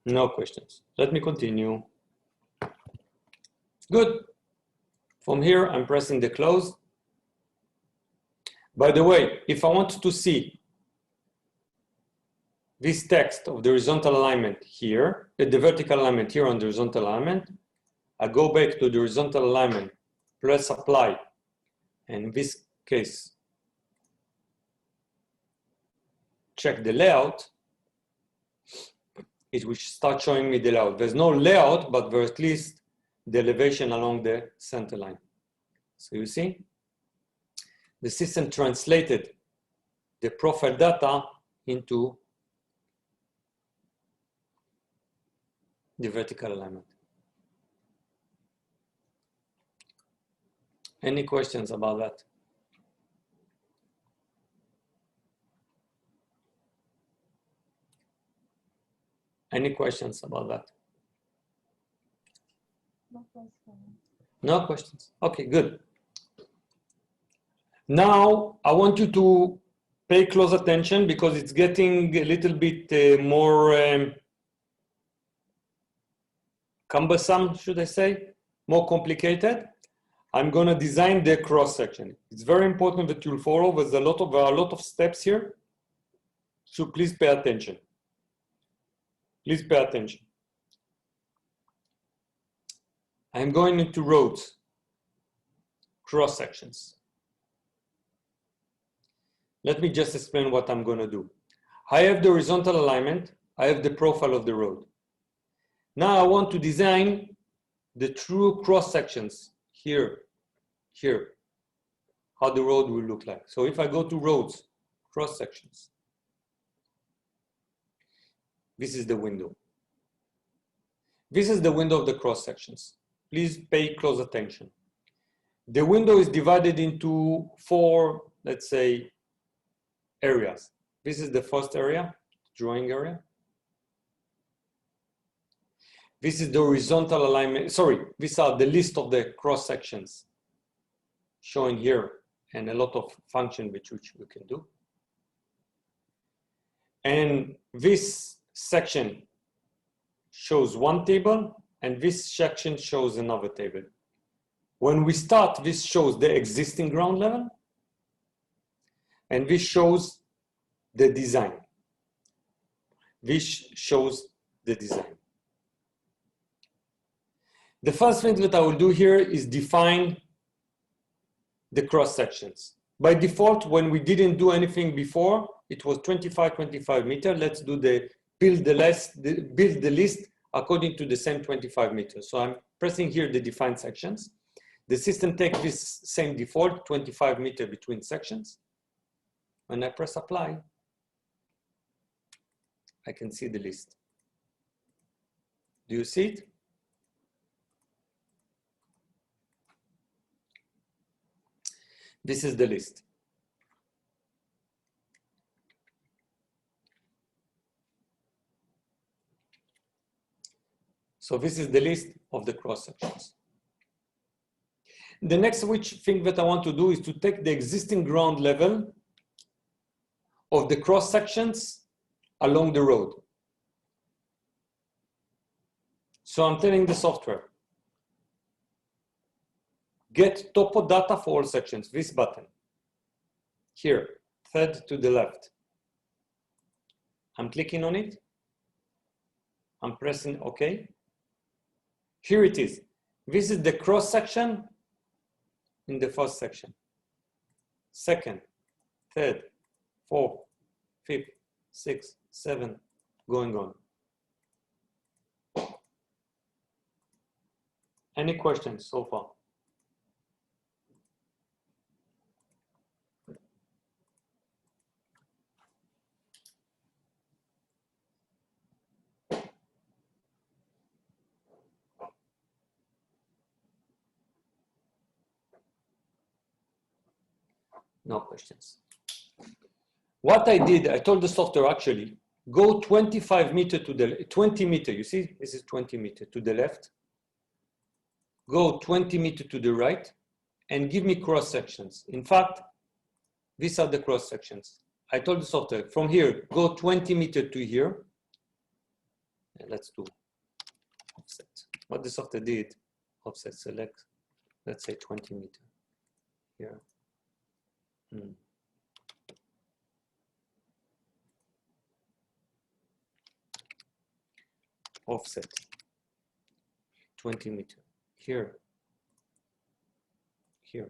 No questions. Let me continue. Good. From here, I'm pressing the close. By the way, if I want to see this text of the horizontal alignment here, the vertical alignment here on the horizontal alignment, I go back to the horizontal alignment, press apply, and in this case, check the layout. It will start showing me the layout. There's no layout, but there's at least the elevation along the center line. So you see, the system translated the profile data into the vertical alignment. Any questions about that? Any questions about that? No question. No questions. Okay, good. Now, I want you to pay close attention because it's getting a little bit more cumbersome, should I say, more complicated. I'm going to design the cross section. It's very important that you'll follow. There are a lot of steps here, so please pay attention. Please pay attention. I'm going into roads, cross sections. Let me just explain what I'm going to do. I have the horizontal alignment. I have the profile of the road. Now I want to design the true cross sections here, how the road will look like. So if I go to roads, cross sections, this is the window. This is the window of the cross sections. Please pay close attention. The window is divided into 4, let's say, areas. This is the first area, drawing area. This is the horizontal alignment. Sorry, these are the list of the cross sections showing here and a lot of function which we can do. And this section shows one table and this section shows another table. When we start, this shows the existing ground level and this shows the design. This shows the design. The first thing that I will do here is define the cross sections. By default, when we didn't do anything before, it was 25 meters. Let's do the build the list according to the same 25 meters. So I'm pressing here the defined sections. The system takes this same default 25 meter between sections. When I press apply, I can see the list. Do you see it? This is the list. So this is the list of the cross sections. The next thing that I want to do is to take the existing ground level of the cross sections along the road. So I'm telling the software, get topo data for all sections, this button. Here, third to the left. I'm clicking on it. I'm pressing OK. Here it is. This is the cross section in the first section. Second, third, fourth, fifth, sixth, seventh, going on. Any questions so far? No questions. What I did, I told the software actually, go 25 meter to the 20 meter. You see, this is 20 meter to the left. Go 20 meter to the right and give me cross sections. In fact, these are the cross sections. I told the software from here, go 20 meter to here. And let's do offset. What the software did, offset select, let's say 20 meter here. Offset 20 meter here, here.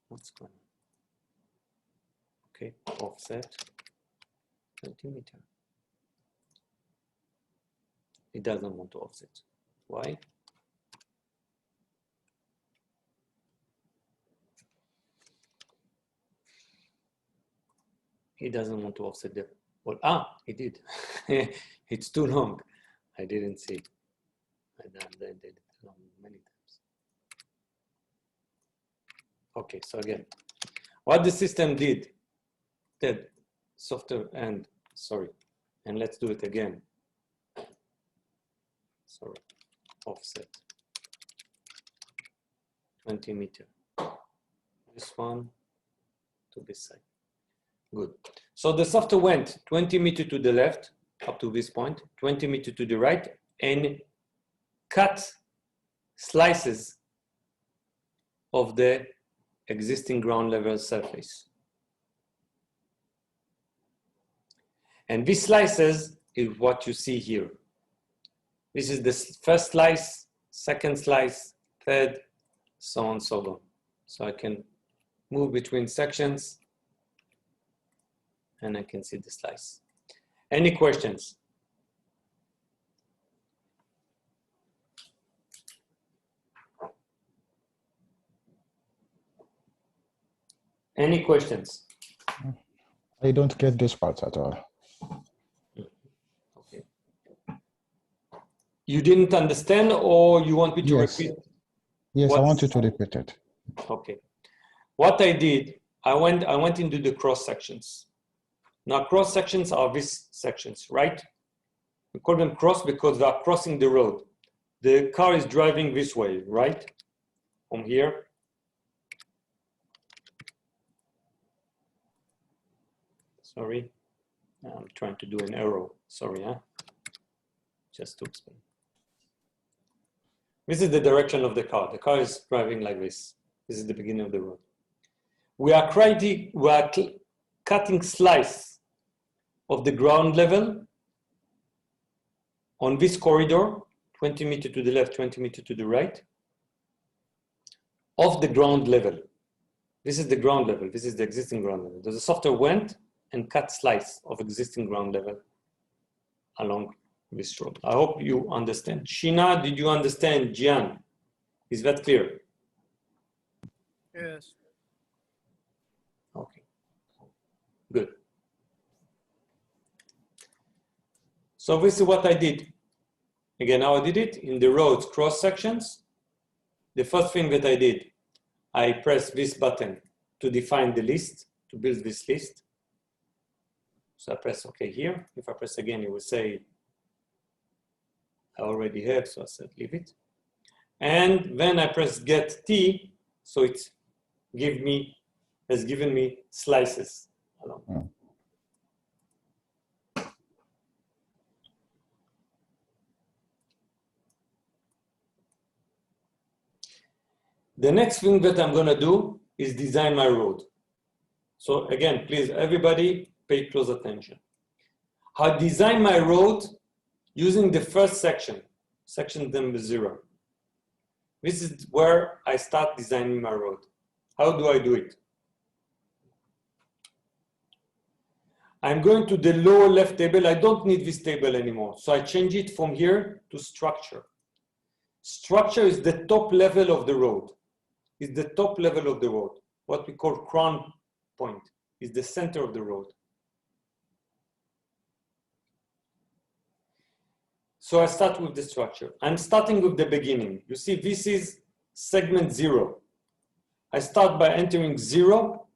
What's going on? Okay, offset 20 meter. It doesn't want to offset. Why? He doesn't want to offset the, well, he did. It's too long. I didn't see. I did it long many times. Okay, so again, what the system did, software and, sorry, and let's do it again. Sorry, offset 20 meter. This one to this side. Good. So the software went 20 meter to the left, up to this point, 20 meter to the right, and cut slices of the existing ground level surface. And these slices is what you see here. This is the first slice, second slice, third, so on, so on. So I can move between sections and I can see the slice. Any questions? Any questions? I don't get this part at all. Okay. You didn't understand, or you want me to repeat? Yes, I want you to repeat it. Okay. What I did, I went into the cross sections. Now cross sections are these sections, right? We call them cross because they are crossing the road. The car is driving this way, right? From here. Sorry, I'm trying to do an arrow. Sorry, just to explain. This is the direction of the car. The car is driving like this. This is the beginning of the road. We are cutting slice of the ground level on this corridor, 20 meter to the left, 20 meter to the right, of the ground level. This is the ground level. This is the existing ground level. The software went and cut slice of existing ground level along this road. I hope you understand. Shina, did you understand? Jian, is that clear? Yes. Okay, good. So this is what I did. Again, how I did it in the roads cross sections. The first thing that I did, I pressed this button to define the list, to build this list. So I press OK here. If I press again, it will say I already have, so I said leave it. And then I press get T, so it has given me slices along. The next thing that I'm going to do is design my road. So again, please, everybody pay close attention. I design my road using the first section, section number 0. This is where I start designing my road. How do I do it? I'm going to the lower left table. I don't need this table anymore. So I change it from here to structure. Structure is the top level of the road. Is the top level of the road. What we call crown point is the center of the road. So I start with the structure. I'm starting with the beginning. You see, this is segment 0. I start by entering 0,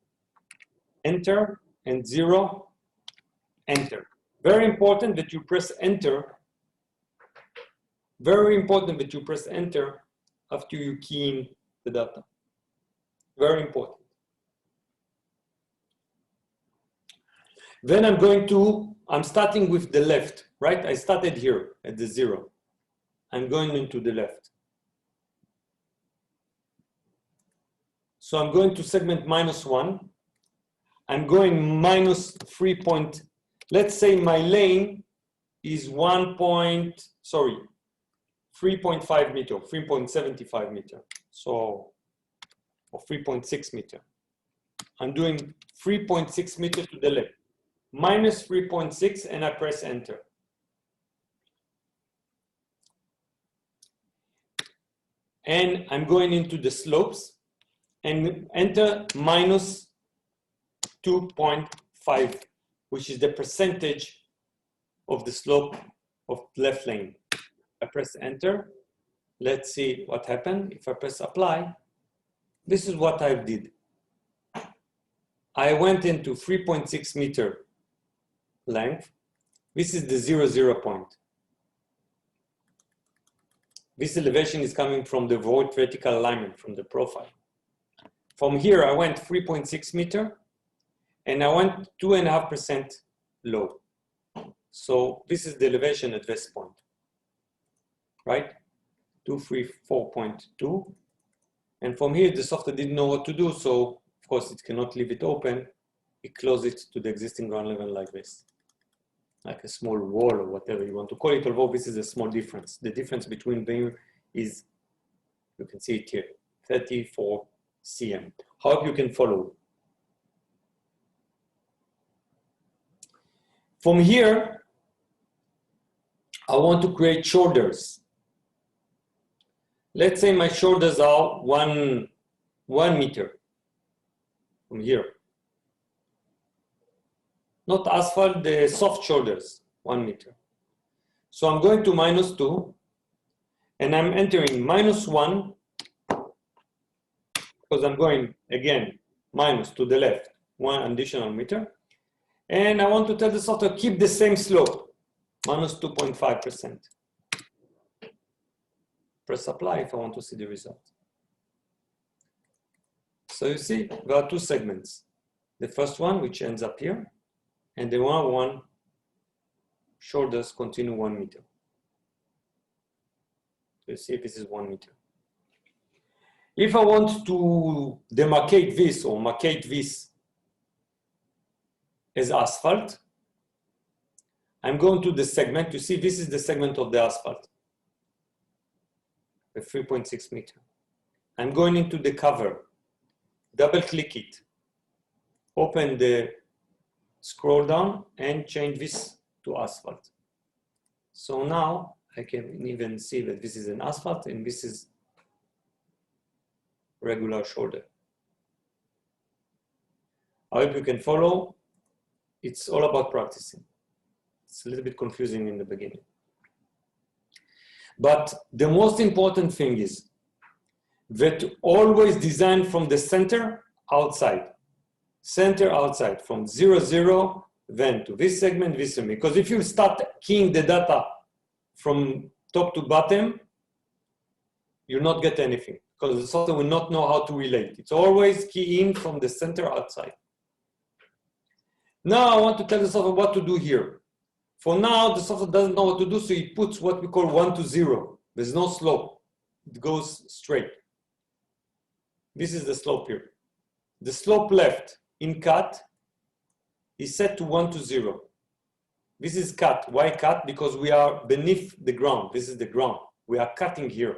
enter, and 0, enter. Very important that you press enter. Very important that you press enter after you key in the data. Very important. Then I'm starting with the left, right? I started here at the 0. I'm going into the left. So I'm going to segment -1. I'm going -3. Let's say my lane is 3.5 meter, 3.75 meter. So, or 3.6 meter. I'm doing 3.6 meter to the left. -3.6, and I press enter. And I'm going into the slopes and enter -2.5, which is the percentage of the slope of left lane. I press enter. Let's see what happened. If I press apply, this is what I did. I went into 3.6 meter length. This is the 0 point. This elevation is coming from the vertical alignment, from the profile. From here, I went 3.6 meter, and I went 2.5% low. So this is the elevation at this point, right? 234.2. And from here, the software didn't know what to do, so of course it cannot leave it open. It closes it to the existing ground level like this, like a small wall or whatever you want to call it, although this is a small difference. The difference between them is, you can see it here, 34 cm. Hope you can follow. From here, I want to create shoulders. Let's say my shoulders are one meter from here. Not asphalt, the soft shoulders, 1 meter. So I'm going to -2, and I'm entering -1, because I'm going, again, minus to the left, 1 additional meter. And I want to tell the software, keep the same slope, -2.5%. Press apply if I want to see the result. So you see, there are 2 segments. The first one, which ends up here, and the one shoulders continue 1 meter. So you see, this is 1 meter. If I want to demarcate this or marcate this as asphalt, I'm going to the segment. You see, this is the segment of the asphalt, the 3.6 meter. I'm going into the cover, double click it, open the scroll down and change this to asphalt. So now I can even see that this is an asphalt and this is regular shoulder. I hope you can follow. It's all about practicing. It's a little bit confusing in the beginning. But the most important thing is that always design from the center outside. Center outside, from 0, 0, then to this segment, because if you start keying the data from top to bottom, you'll not get anything, because the software will not know how to relate. It's always key in from the center outside. Now I want to tell the software what to do here. For now, the software doesn't know what to do, so it puts what we call 1 to 0. There's no slope. It goes straight. This is the slope here. The slope left in cut is set to 1 to 0. This is cut. Why cut? Because we are beneath the ground. This is the ground. We are cutting here.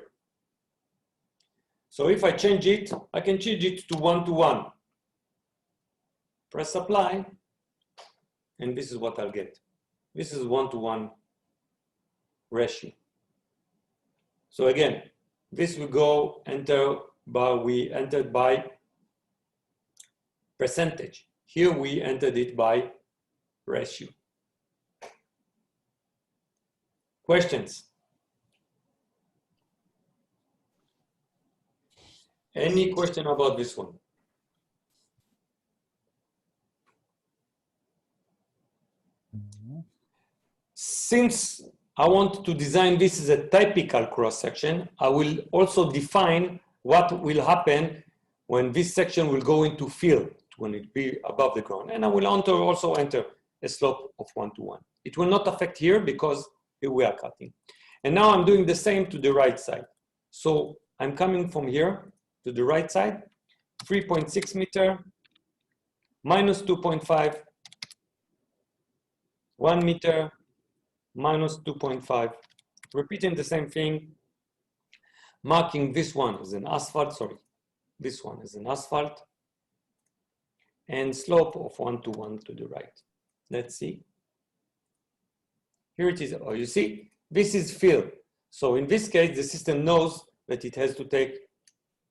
So if I change it, I can change it to 1 to 1. Press apply, and this is what I'll get. This is 1 to 1 ratio. So again, this will go we entered by percentage. Here we entered it by ratio. Questions? Any question about this one? Since I want to design this as a typical cross-section, I will also define what will happen when this section will go into fill, when it be above the ground. And I will also enter a slope of 1 to 1. It will not affect here because here we are cutting. And now I'm doing the same to the right side. So I'm coming from here to the right side, 3.6 meter, minus 2.5, 1 meter, minus 2.5, repeating the same thing, marking this one as an asphalt, this one is an asphalt, and slope of 1 to 1 to the right. Let's see. Here it is. Oh, you see, this is fill. So in this case, the system knows that it has to take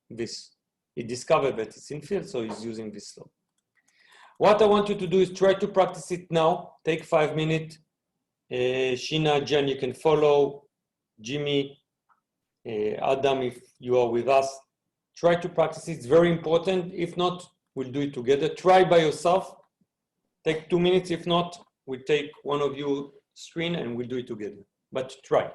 this. It discovered that it's in fill, so it's using this slope. What I want you to do is try to practice it now. Take 5 minutes. Sheena, Jen, you can follow. Jimmy, Adam, if you are with us. Try to practice it. It's very important. If not, we'll do it together. Try by yourself. Take 2 minutes. If not, we'll take one of you screen and we'll do it together. But try.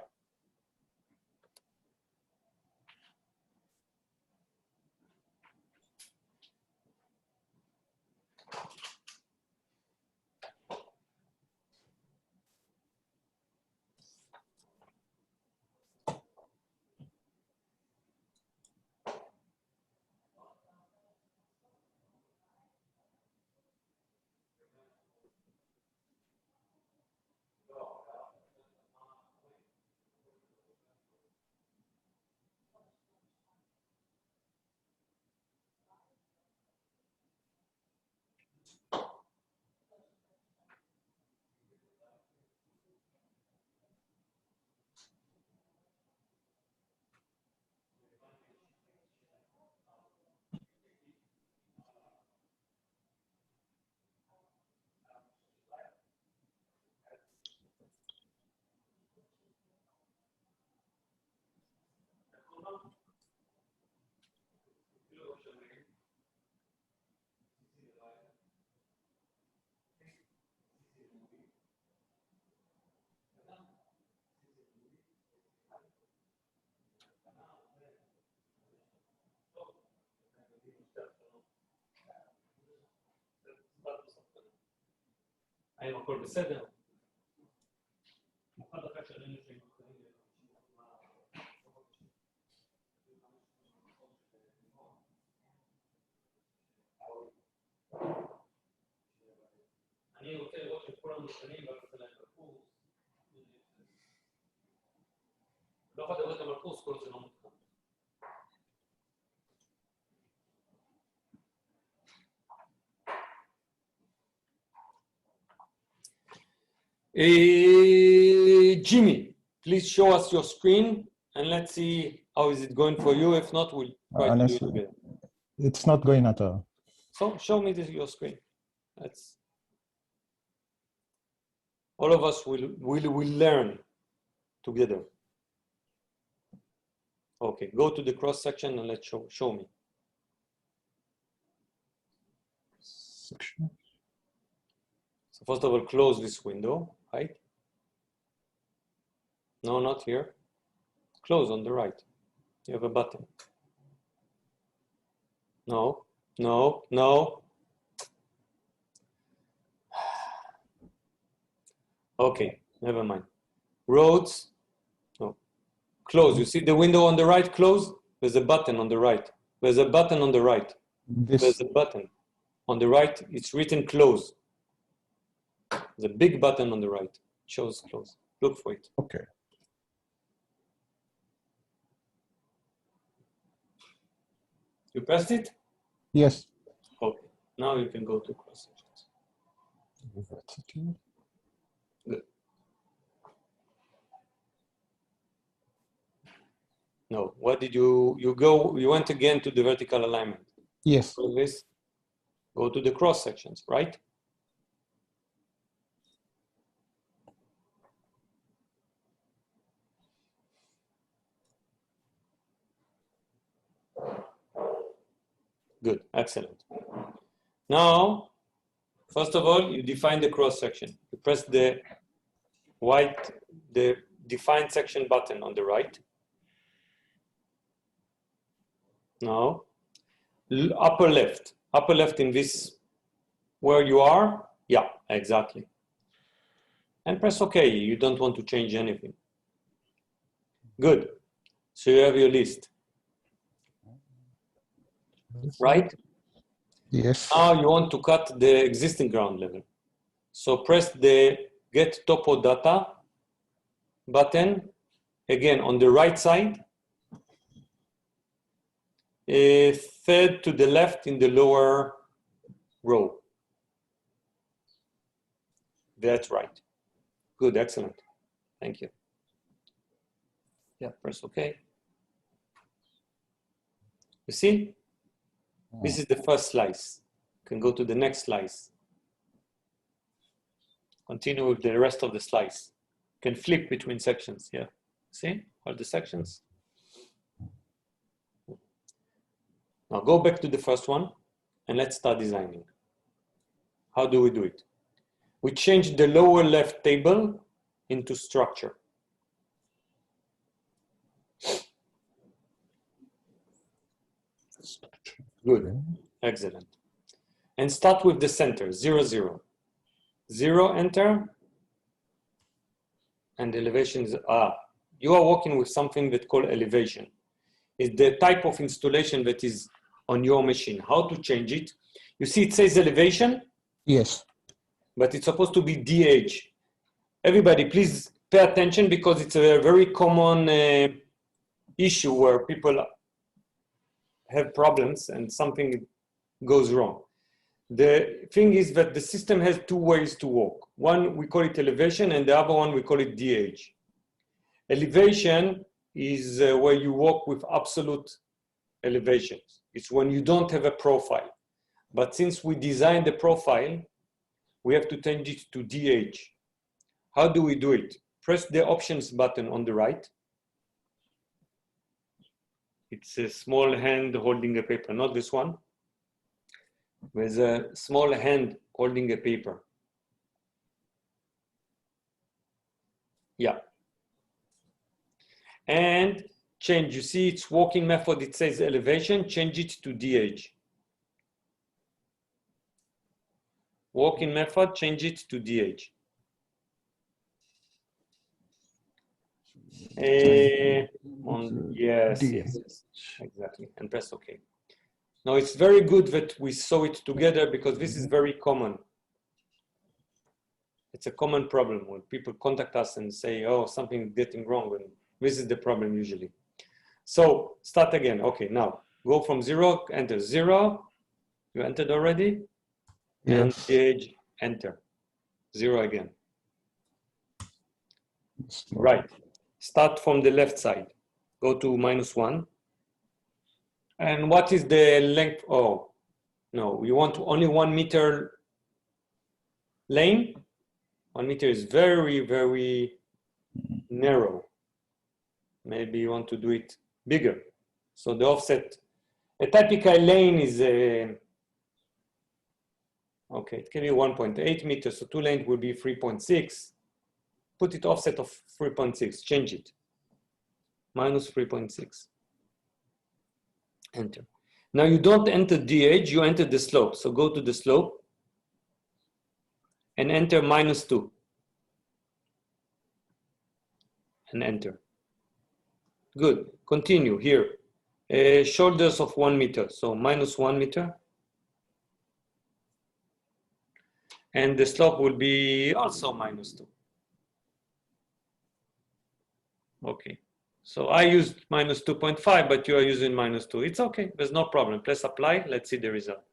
האם הכל בסדר? אני רוצה לראות שכולם משנים ואתה להם בקורס. לא יכול לדבר גם על קורס, כל זה לא מותקן. Jimmy, please show us your screen and let's see how is it going for you. If not, we'll try to do it Honestly, together. it's not going at all. So show me your screen. That's all of us will learn together. Okay, go to the cross section and let's show me. Section. So first of all, close this window, right? No, not here. Close on the right. You have a button. No, no, no. Okay, never mind. Roads. No. Close. You see the window on the right? Close. There's a button on the right. There's a button on the right. There's a button on the right. It's written close. There's a big button on the right. It shows close. Look for it. Okay. You pressed it? Yes. Okay. Now you can go to cross sections. Vertical. Good. No. What did you go? You went again to the vertical alignment. Yes. Always go to the cross sections, right? Good, excellent. Now, first of all, you define the cross section. You press the define section button on the right. Now, upper left in this, where you are. Yeah, exactly. And press OK. You don't want to change anything. Good. So you have your list. Right? Yes. Now you want to cut the existing ground level. So press the Get Topo Data button, again on the right side, third to the left in the lower row. That's right. Good, excellent. Thank you. Yeah, press OK. You see? This is the first slice. You can go to the next slice. Continue with the rest of the slice. You can flip between sections. Yeah. See all the sections? Now go back to the first one and let's start designing. How do we do it? We change the lower left table into structure. Good, excellent. And start with the center, 0, 0. 0, enter. And elevations are, you are working with something that's called elevation. It's the type of installation that is on your machine. How to change it? You see it says elevation? Yes. But it's supposed to be DH. Everybody, please pay attention because it's a very common issue where people have problems and something goes wrong. The thing is that the system has two ways to work. One, we call it elevation, and the other one, we call it DH. Elevation is where you work with absolute elevations. It's when you don't have a profile. But since we designed the profile, we have to change it to DH. How do we do it? Press the options button on the right. It's a small hand holding a paper, not this one. There's a small hand holding a paper. Yeah. And change, you see it's working method, it says elevation, change it to DH. Working method, change it to DH. Yes, exactly, and press OK. Now it's very good that we saw it together because this is very common. It's a common problem when people contact us and say, oh, something is getting wrong, and this is the problem usually. So start again. Okay, now go from 0, enter 0. You entered already? Yes. And DH, enter. 0 again. Right. Start from the left side. Go to -1. And what is the length? Oh, no, you want only 1 meter lane. 1 meter is very, very narrow. Maybe you want to do it bigger. So the offset, a typical lane is, okay, it can be 1.8 meters, so 2 lanes will be 3.6. Put it offset of 3.6, change it. -3.6. Enter. Now you don't enter the edge, you enter the slope. So go to the slope and enter -2. And enter. Good. Continue here. Shoulders of 1 meter. So -1 meter. And the slope will be also -2. Okay. So I used -2.5, but you are using -2. It's okay. There's no problem. Press apply. Let's see the result.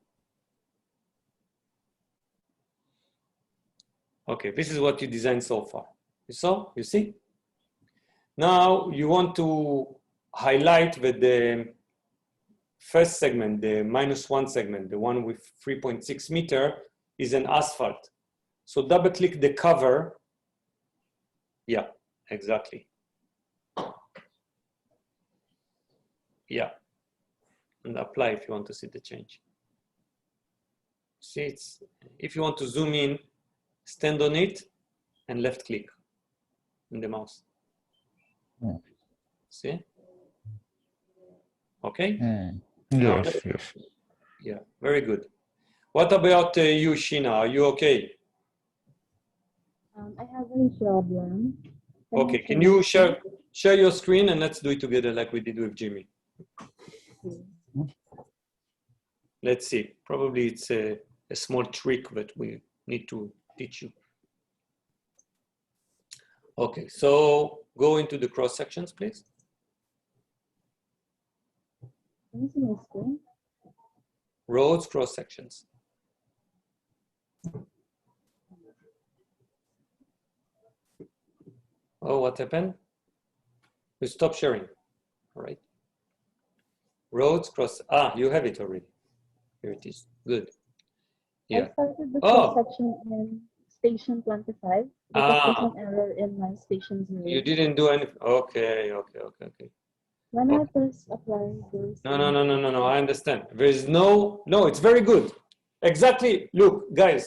Okay. This is what you designed so far. You saw? You see? Now you want to highlight that the first segment, the -1 segment, the one with 3.6 meter, is an asphalt. So double click the cover. Yeah, exactly. Yeah, and apply if you want to see the change. See, it's, if you want to zoom in, stand on it and left click in the mouse. See? Okay? Yes, yes. Yeah, very good. What about you, Sheena? Are you okay? I have a problem. Okay, can you share your screen and let's do it together like we did with Jimmy. Let's see. Probably it's a small trick that we need to teach you. Okay, so go into the cross sections, please. Can you see my screen? Roads, cross sections. Oh, what happened? We stopped sharing. All right. Roads, cross. Ah, you have it already. Here it is. Good. Yeah. I started the cross section in station 25 because there's an error in my station 0. You didn't do anything. Okay. When I first apply this. No. I understand. There's no, it's very good. Exactly. Look, guys,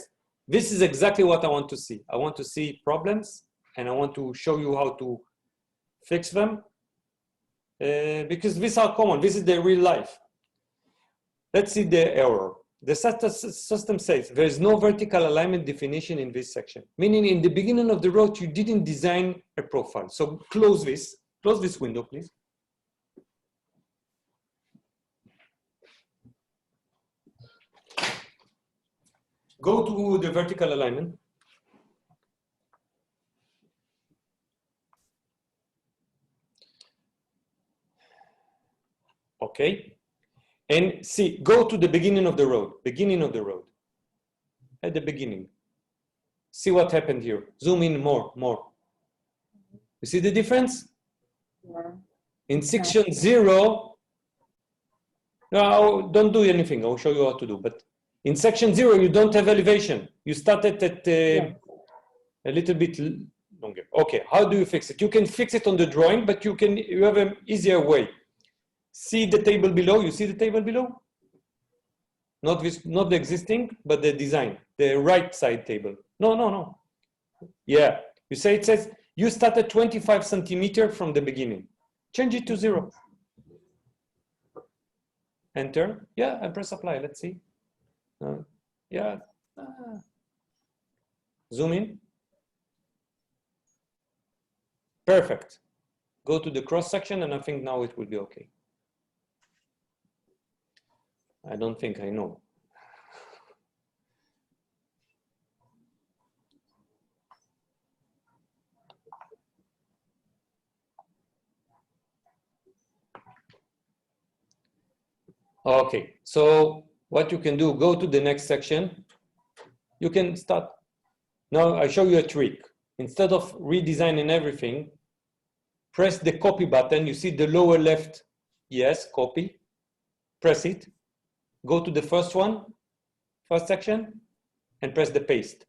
this is exactly what I want to see. I want to see problems and I want to show you how to fix them because these are common. This is the real life. Let's see the error. The system says there is no vertical alignment definition in this section, meaning in the beginning of the road, you didn't design a profile. So close this window, please. Go to the vertical alignment. Okay. And see, go to the beginning of the road, at the beginning. See what happened here. Zoom in more. You see the difference? Yeah. In section 0, no, don't do anything. I'll show you how to do. But in section 0, you don't have elevation. You started at a little bit longer. Okay, how do you fix it? You can fix it on the drawing, but you have an easier way. See the table below. You see the table below? Not the existing, but the design, the right side table. No. Yeah, you say it says you started 25 centimeters from the beginning. Change it to 0. Enter. Yeah, and press apply. Let's see. Yeah. Zoom in. Perfect. Go to the cross section, and I think now it will be okay. I don't think I know. Okay, so what you can do, go to the next section. You can start. Now I show you a trick. Instead of redesigning everything, press the copy button. You see the lower left, yes, copy. Press it. Go to the first one, first section, and press the paste.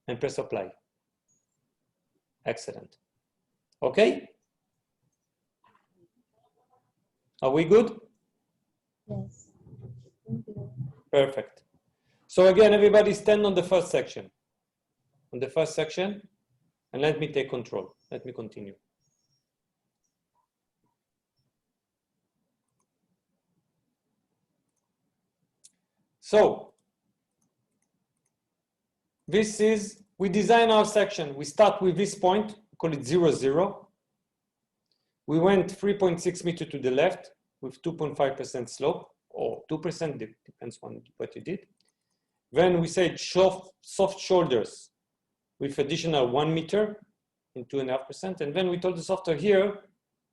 And press apply. Excellent. Okay? Are we good? Yes. Thank you. Perfect. So again, everybody stand on the first section. On the first section, and let me take control. Let me continue. So, this is, we design our section. We start with this point, we call it 0, 0. We went 3.6 meters to the left with 2.5% slope, or 2%, depends on what you did. Then we said soft shoulders with additional 1 meter in 2.5%. And then we told the software here,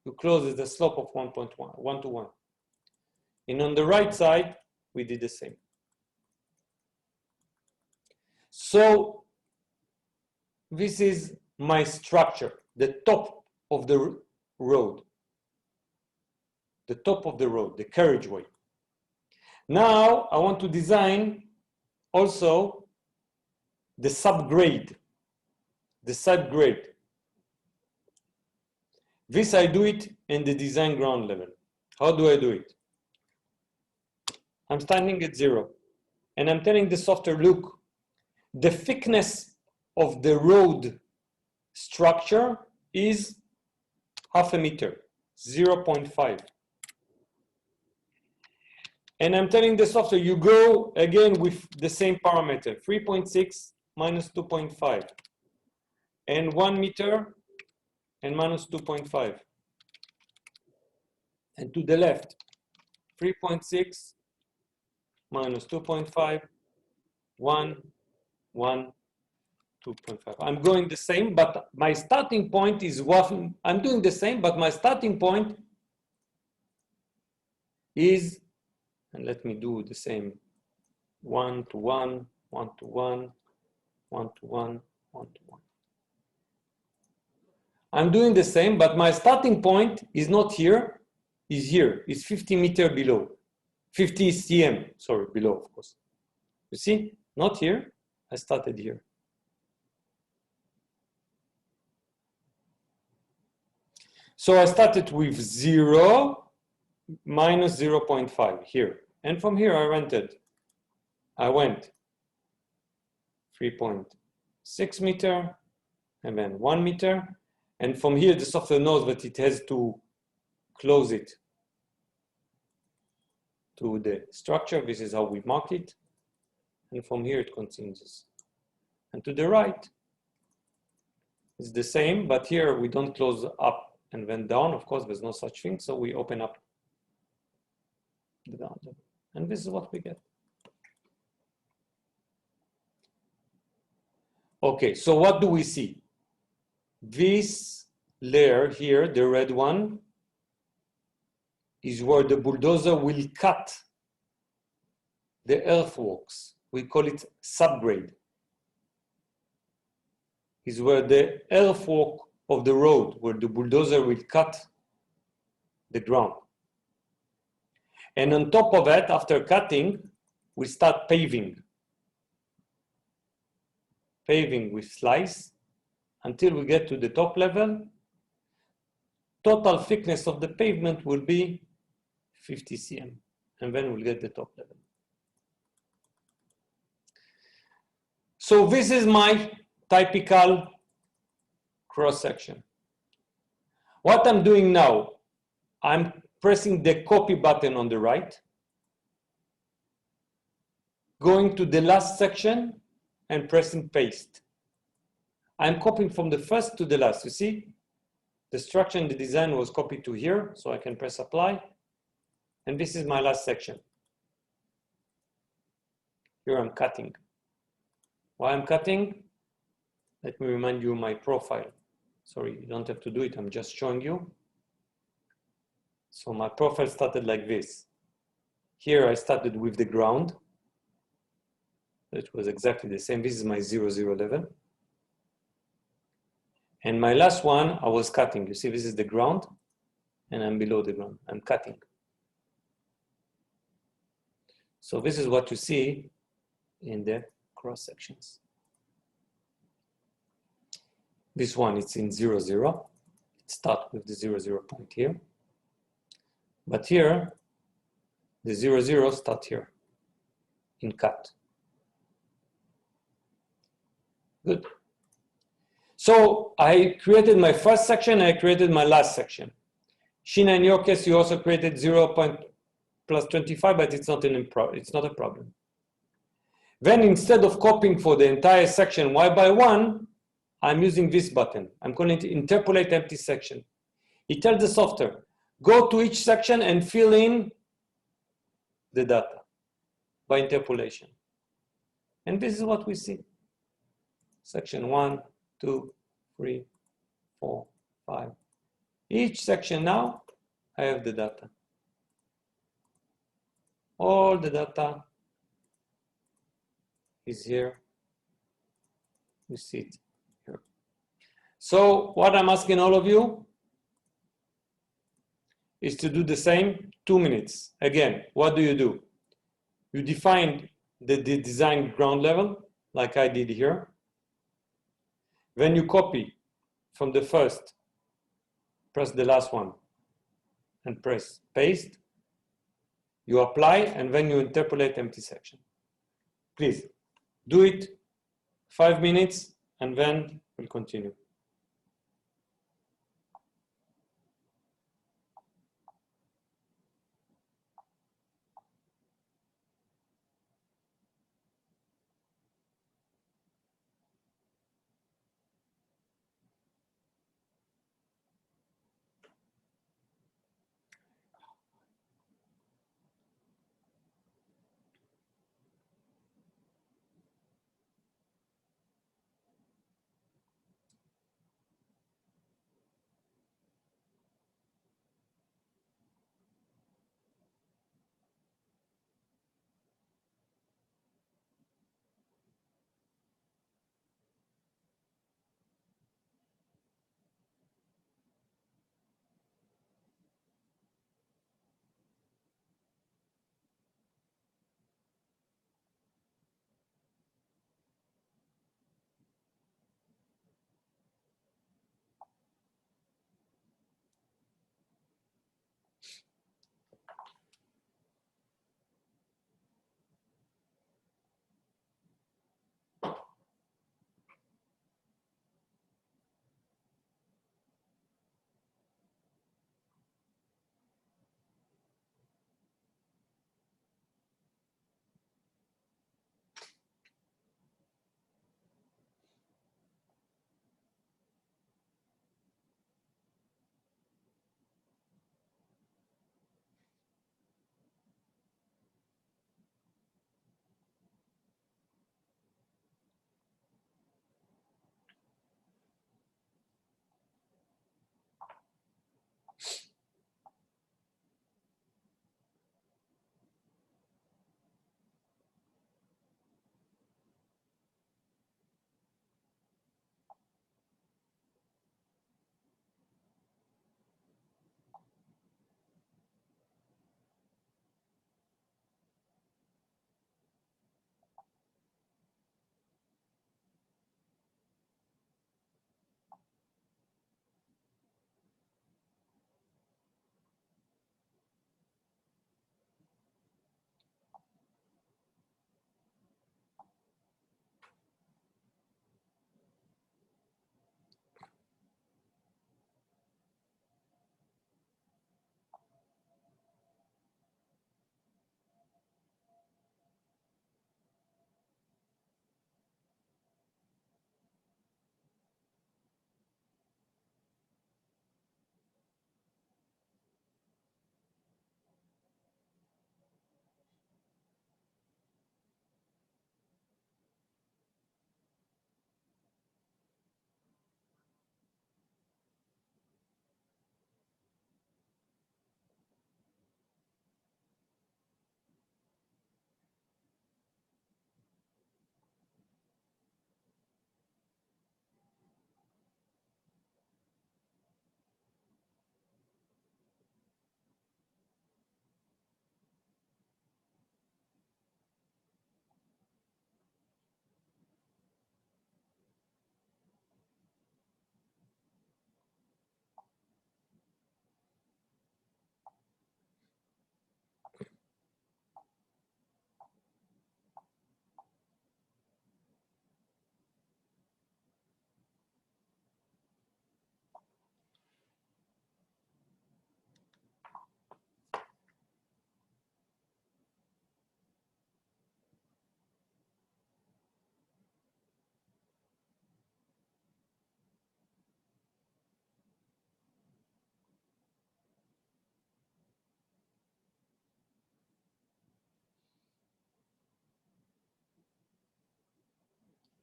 you close at the slope of 1.1, 1 to 1. And on the right side, we did the same. So this is my structure, the top of the road. The top of the road, the carriageway. Now I want to design also the subgrade. The subgrade. This I do it in the design ground level. How do I do it? I'm standing at 0 and I'm telling the software, look, the thickness of the road structure is 0.5 meter, 0.5. And I'm telling the software, you go again with the same parameter, 3.6 minus 2.5, and 1 meter and minus 2.5. And to the left, 3.6 minus 2.5, 1, 1, 2.5. I'm going the same, but my starting point is what I'm doing the same, but my starting point is, and let me do the same, 1 to 1, 1 to 1, 1 to 1, 1 to 1. I'm doing the same, but my starting point is not here, is here. It's 50 meters below, 50 cm, sorry, below, of course. You see, not here, I started here. So I started with 0 minus 0.5 here. And from here I went 3.6 meter and then 1 meter. And from here, the software knows that it has to close it to the structure. This is how we mark it. And from here, it continues. And to the right, it's the same, but here we don't close up and then down. Of course, there's no such thing. So we open up the down. And this is what we get. Okay, so what do we see? This layer here, the red one, is where the bulldozer will cut the earthworks. We call it subgrade. Is where the earthwork of the road, where the bulldozer will cut the ground. And on top of that, after cutting, we start paving. Paving with slice until we get to the top level. Total thickness of the pavement will be 50 cm, and then we'll get the top level. So this is my typical cross section. What I'm doing now, I'm pressing the copy button on the right, going to the last section and pressing paste. I'm copying from the first to the last. You see, the structure and the design was copied to here, so I can press apply. And this is my last section. Here I'm cutting. Why I'm cutting? Let me remind you my profile. Sorry, you don't have to do it, I'm just showing you. So my profile started like this. Here I started with the ground. It was exactly the same. This is my 0, 0 level. And my last one, I was cutting. You see, this is the ground, and I'm below the ground. I'm cutting. So this is what you see in the cross sections. This one, it's in 0, 0. It starts with the 0, 0 point here. But here, the 0, 0 start here in cut. Good. So I created my first section, I created my last section. Sheena, in your case, you also created 0 point plus 25, but it's not a problem. Then instead of copying for the entire section one by one, I'm using this button. I'm calling it Interpolate Empty Section. It tells the software, go to each section and fill in the data by interpolation. And this is what we see. Section 1, 2, 3, 4, 5. Each section now, I have the data. All the data is here. You see it here. So what I'm asking all of you is to do the same, 2 minutes. Again, what do? You define the design ground level, like I did here. Then you copy from the first, press the last one, and press paste. You apply, and then you interpolate empty section. Please, do it 5 minutes, and then we'll continue.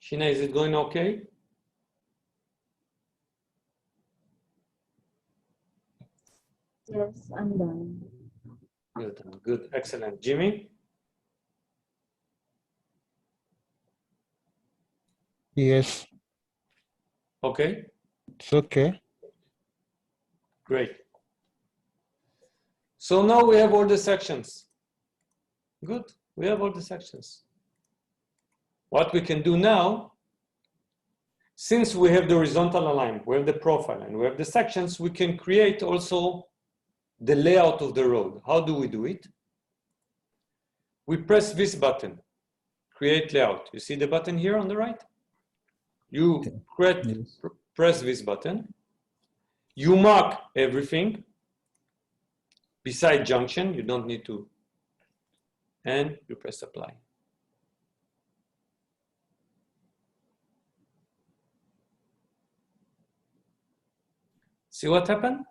Sheena, is it going okay? Yes, I'm done. Good, good, excellent. Jimmy? Yes, Okay, it's okay. great. So now we have all the sections. Good, we have all the sections. What we can do now, since we have the horizontal alignment, we have the profile, and we have the sections, we can create also the layout of the road. How do we do it? We press this button, create layout. You see the button here on the right? You Yes. press this button. You mark everything beside junction. You don't need to. And you press apply. See what happened?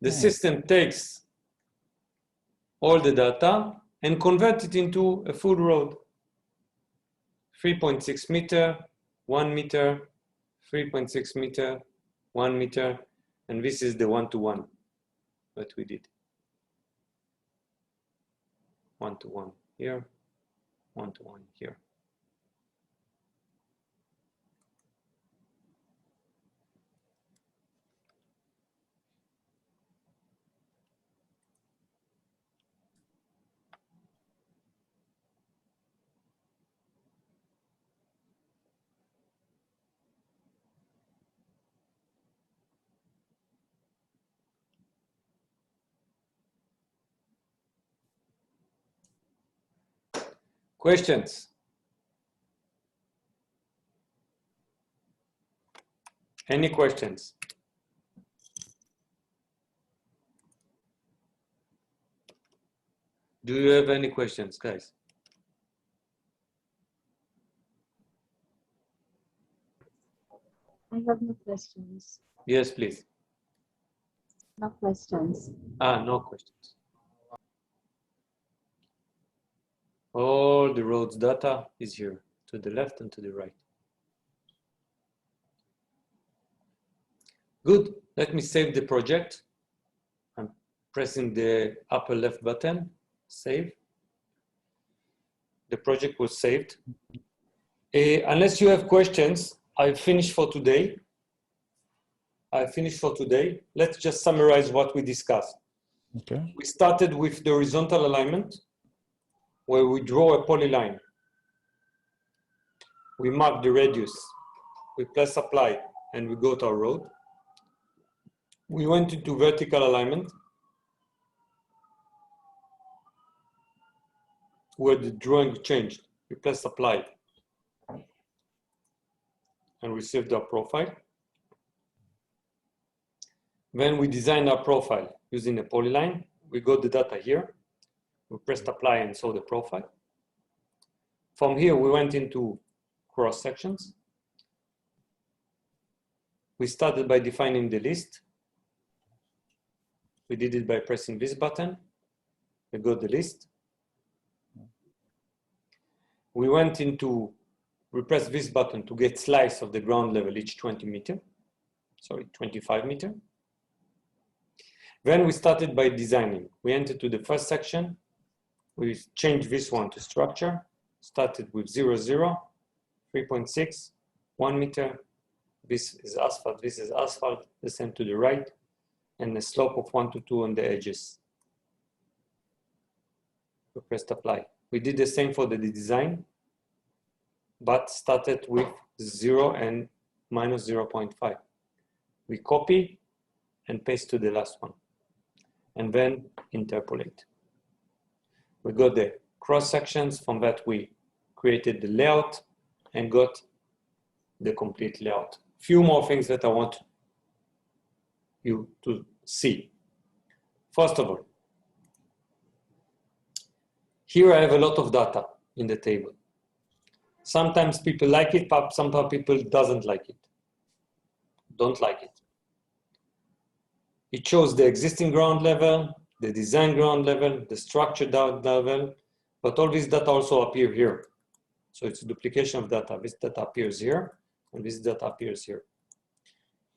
The system takes all the data and converts it into a full road. 3.6 meter, 1 meter, 3.6 meter, 1 meter, and this is the one-to-one that we did. One-to-one here, one-to-one here. Questions? Any questions? Do you have any questions, guys? I have no questions. Yes, please. No questions. No questions. All the roads data is here, to the left and to the right. Good, let me save the project. I'm pressing the upper left button, save. The project was saved. Unless you have questions, I finished for today. Let's just summarize what we discussed. Okay. We started with the horizontal alignment, where we draw a polyline. We mark the radius. We press apply, and we go to our road. We went into vertical alignment, where the drawing changed. We press apply, and we saved our profile. Then we designed our profile using a polyline. We got the data here. We pressed apply and saw the profile. From here, we went into cross sections. We started by defining the list. We did it by pressing this button. We got the list. We went into, we pressed this button to get slice of the ground level each 25 meter. Then we started by designing. We entered to the first section. We changed this one to structure. Started with 0, 0, 3.6, 1 meter. This is asphalt, the same to the right, and a slope of 1 to 2 on the edges. We pressed apply. We did the same for the design, but started with 0 and minus 0.5. We copy and paste to the last one, and then interpolate. We got the cross sections. From that, we created the layout and got the complete layout. Few more things that I want you to see. First of all, here I have a lot of data in the table. Sometimes people like it, but sometimes people don't like it. It shows the existing ground level, the design ground level, the structure ground level, but all these data also appear here. So it's a duplication of data. This data appears here, and this data appears here.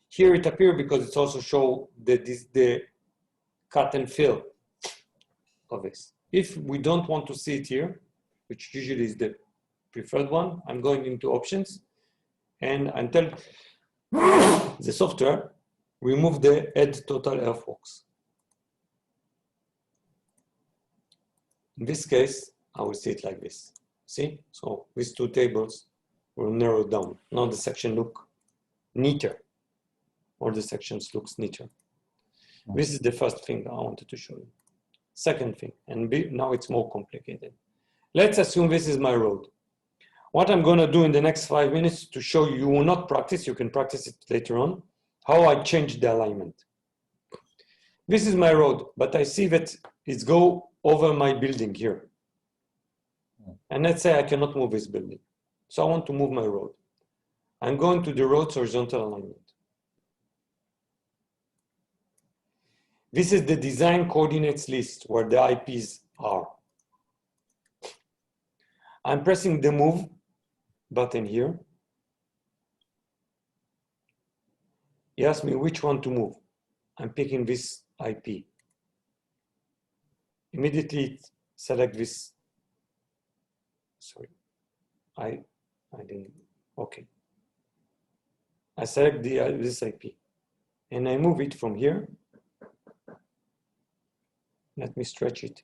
Here it appears because it's also show the cut and fill of this. If we don't want to see it here, which usually is the preferred one, I'm going into options and until the software remove the add total earthworks. In this case, I will see it like this. See? So these two tables will narrow down. Now the section look neater, or the sections looks neater. This is the first thing I wanted to show you. Second thing, and now it's more complicated. Let's assume this is my road. What I'm going to do in the next 5 minutes to show you, you will not practice, you can practice it later on, how I change the alignment. This is my road, but I see that it's go over my building here. And let's say I cannot move this building. So I want to move my road. I'm going to the road's horizontal alignment. This is the design coordinates list where the IPs are. I'm pressing the move button here. He asked me which one to move. I'm picking this IP. Immediately select this. Sorry, I didn't, okay. I select this IP and I move it from here. Let me stretch it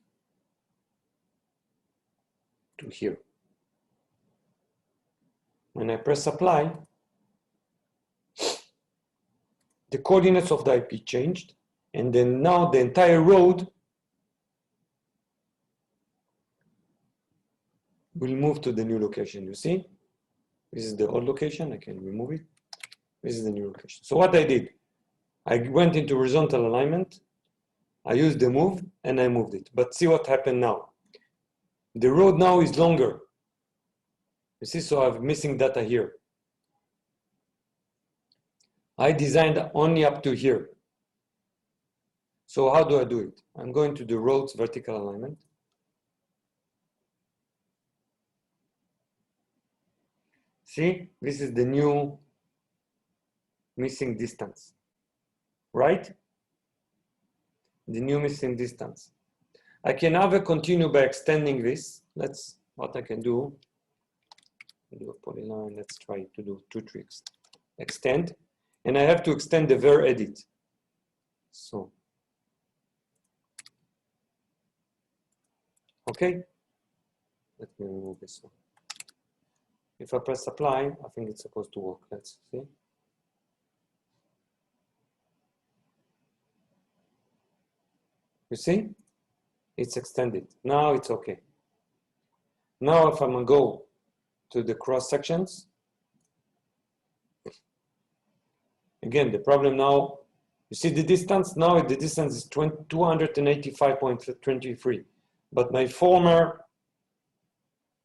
to here. When I press apply, the coordinates of the IP changed, and then now the entire road will move to the new location. You see? This is the old location. I can remove it. This is the new location. So what I did, I went into horizontal alignment. I used the move and I moved it. But see what happened now. The road now is longer. You see, so I'm missing data here. I designed only up to here. So how do I do it? I'm going to the road's vertical alignment. See, this is the new missing distance, right? The new missing distance. I can either continue by extending this. What I can do a polyline. Let's try to do 2 tricks. Extend, and I have to extend the ver edit. So, okay. Let me remove this one. If I press apply, I think it's supposed to work. Let's see. You see? It's extended. Now it's okay. Now if I'm gonna go to the cross sections, again, the problem now, you see the distance? Now the distance is 285.23, but my former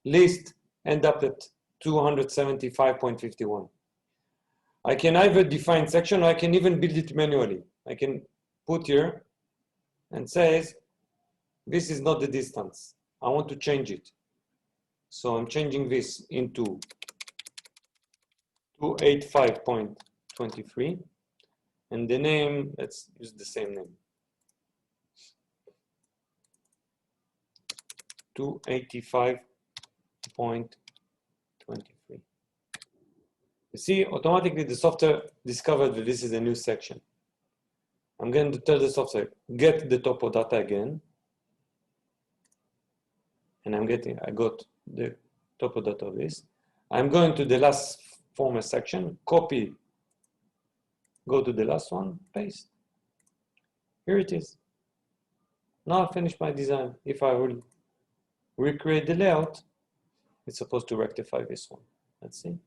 list end up at 275.51. I can either define section or I can even build it manually. I can put here and says, this is not the distance. I want to change it. So I'm changing this into 285.23. And the name, let's use the same name. 285.23. You see, automatically the software discovered that this is a new section. I'm going to tell the software, get the topo data again. And I got the topo data of this. I'm going to the last former section, copy, go to the last one, paste. Here it is. Now I finished my design. If I will recreate the layout, it's supposed to rectify this one. Let's see.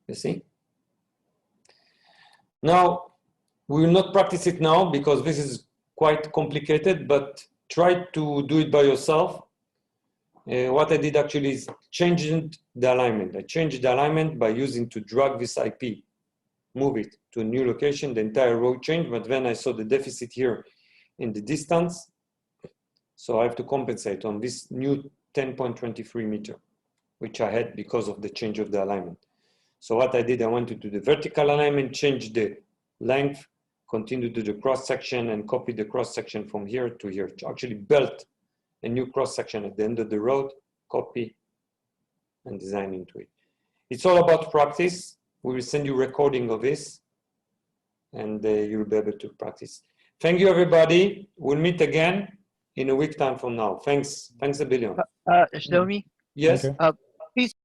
You see? Now, we will not practice it now because this is quite complicated, but try to do it by yourself. What I did actually is changing the alignment. I changed the alignment by using to drag this IP, move it to a new location, the entire road changed, but then I saw the deficit here in the distance. So I have to compensate on this new 10.23 meter, which I had because of the change of the alignment. So what I did, I went to do the vertical alignment, change the length, continue to do the cross section, and copy the cross section from here to here. Actually built a new cross section at the end of the road, copy, and design into it. It's all about practice. We will send you recording of this, and you'll be able to practice. Thank you, everybody. We'll meet again in a week time from now. Thanks a billion. Shlomi, Yes. Okay. please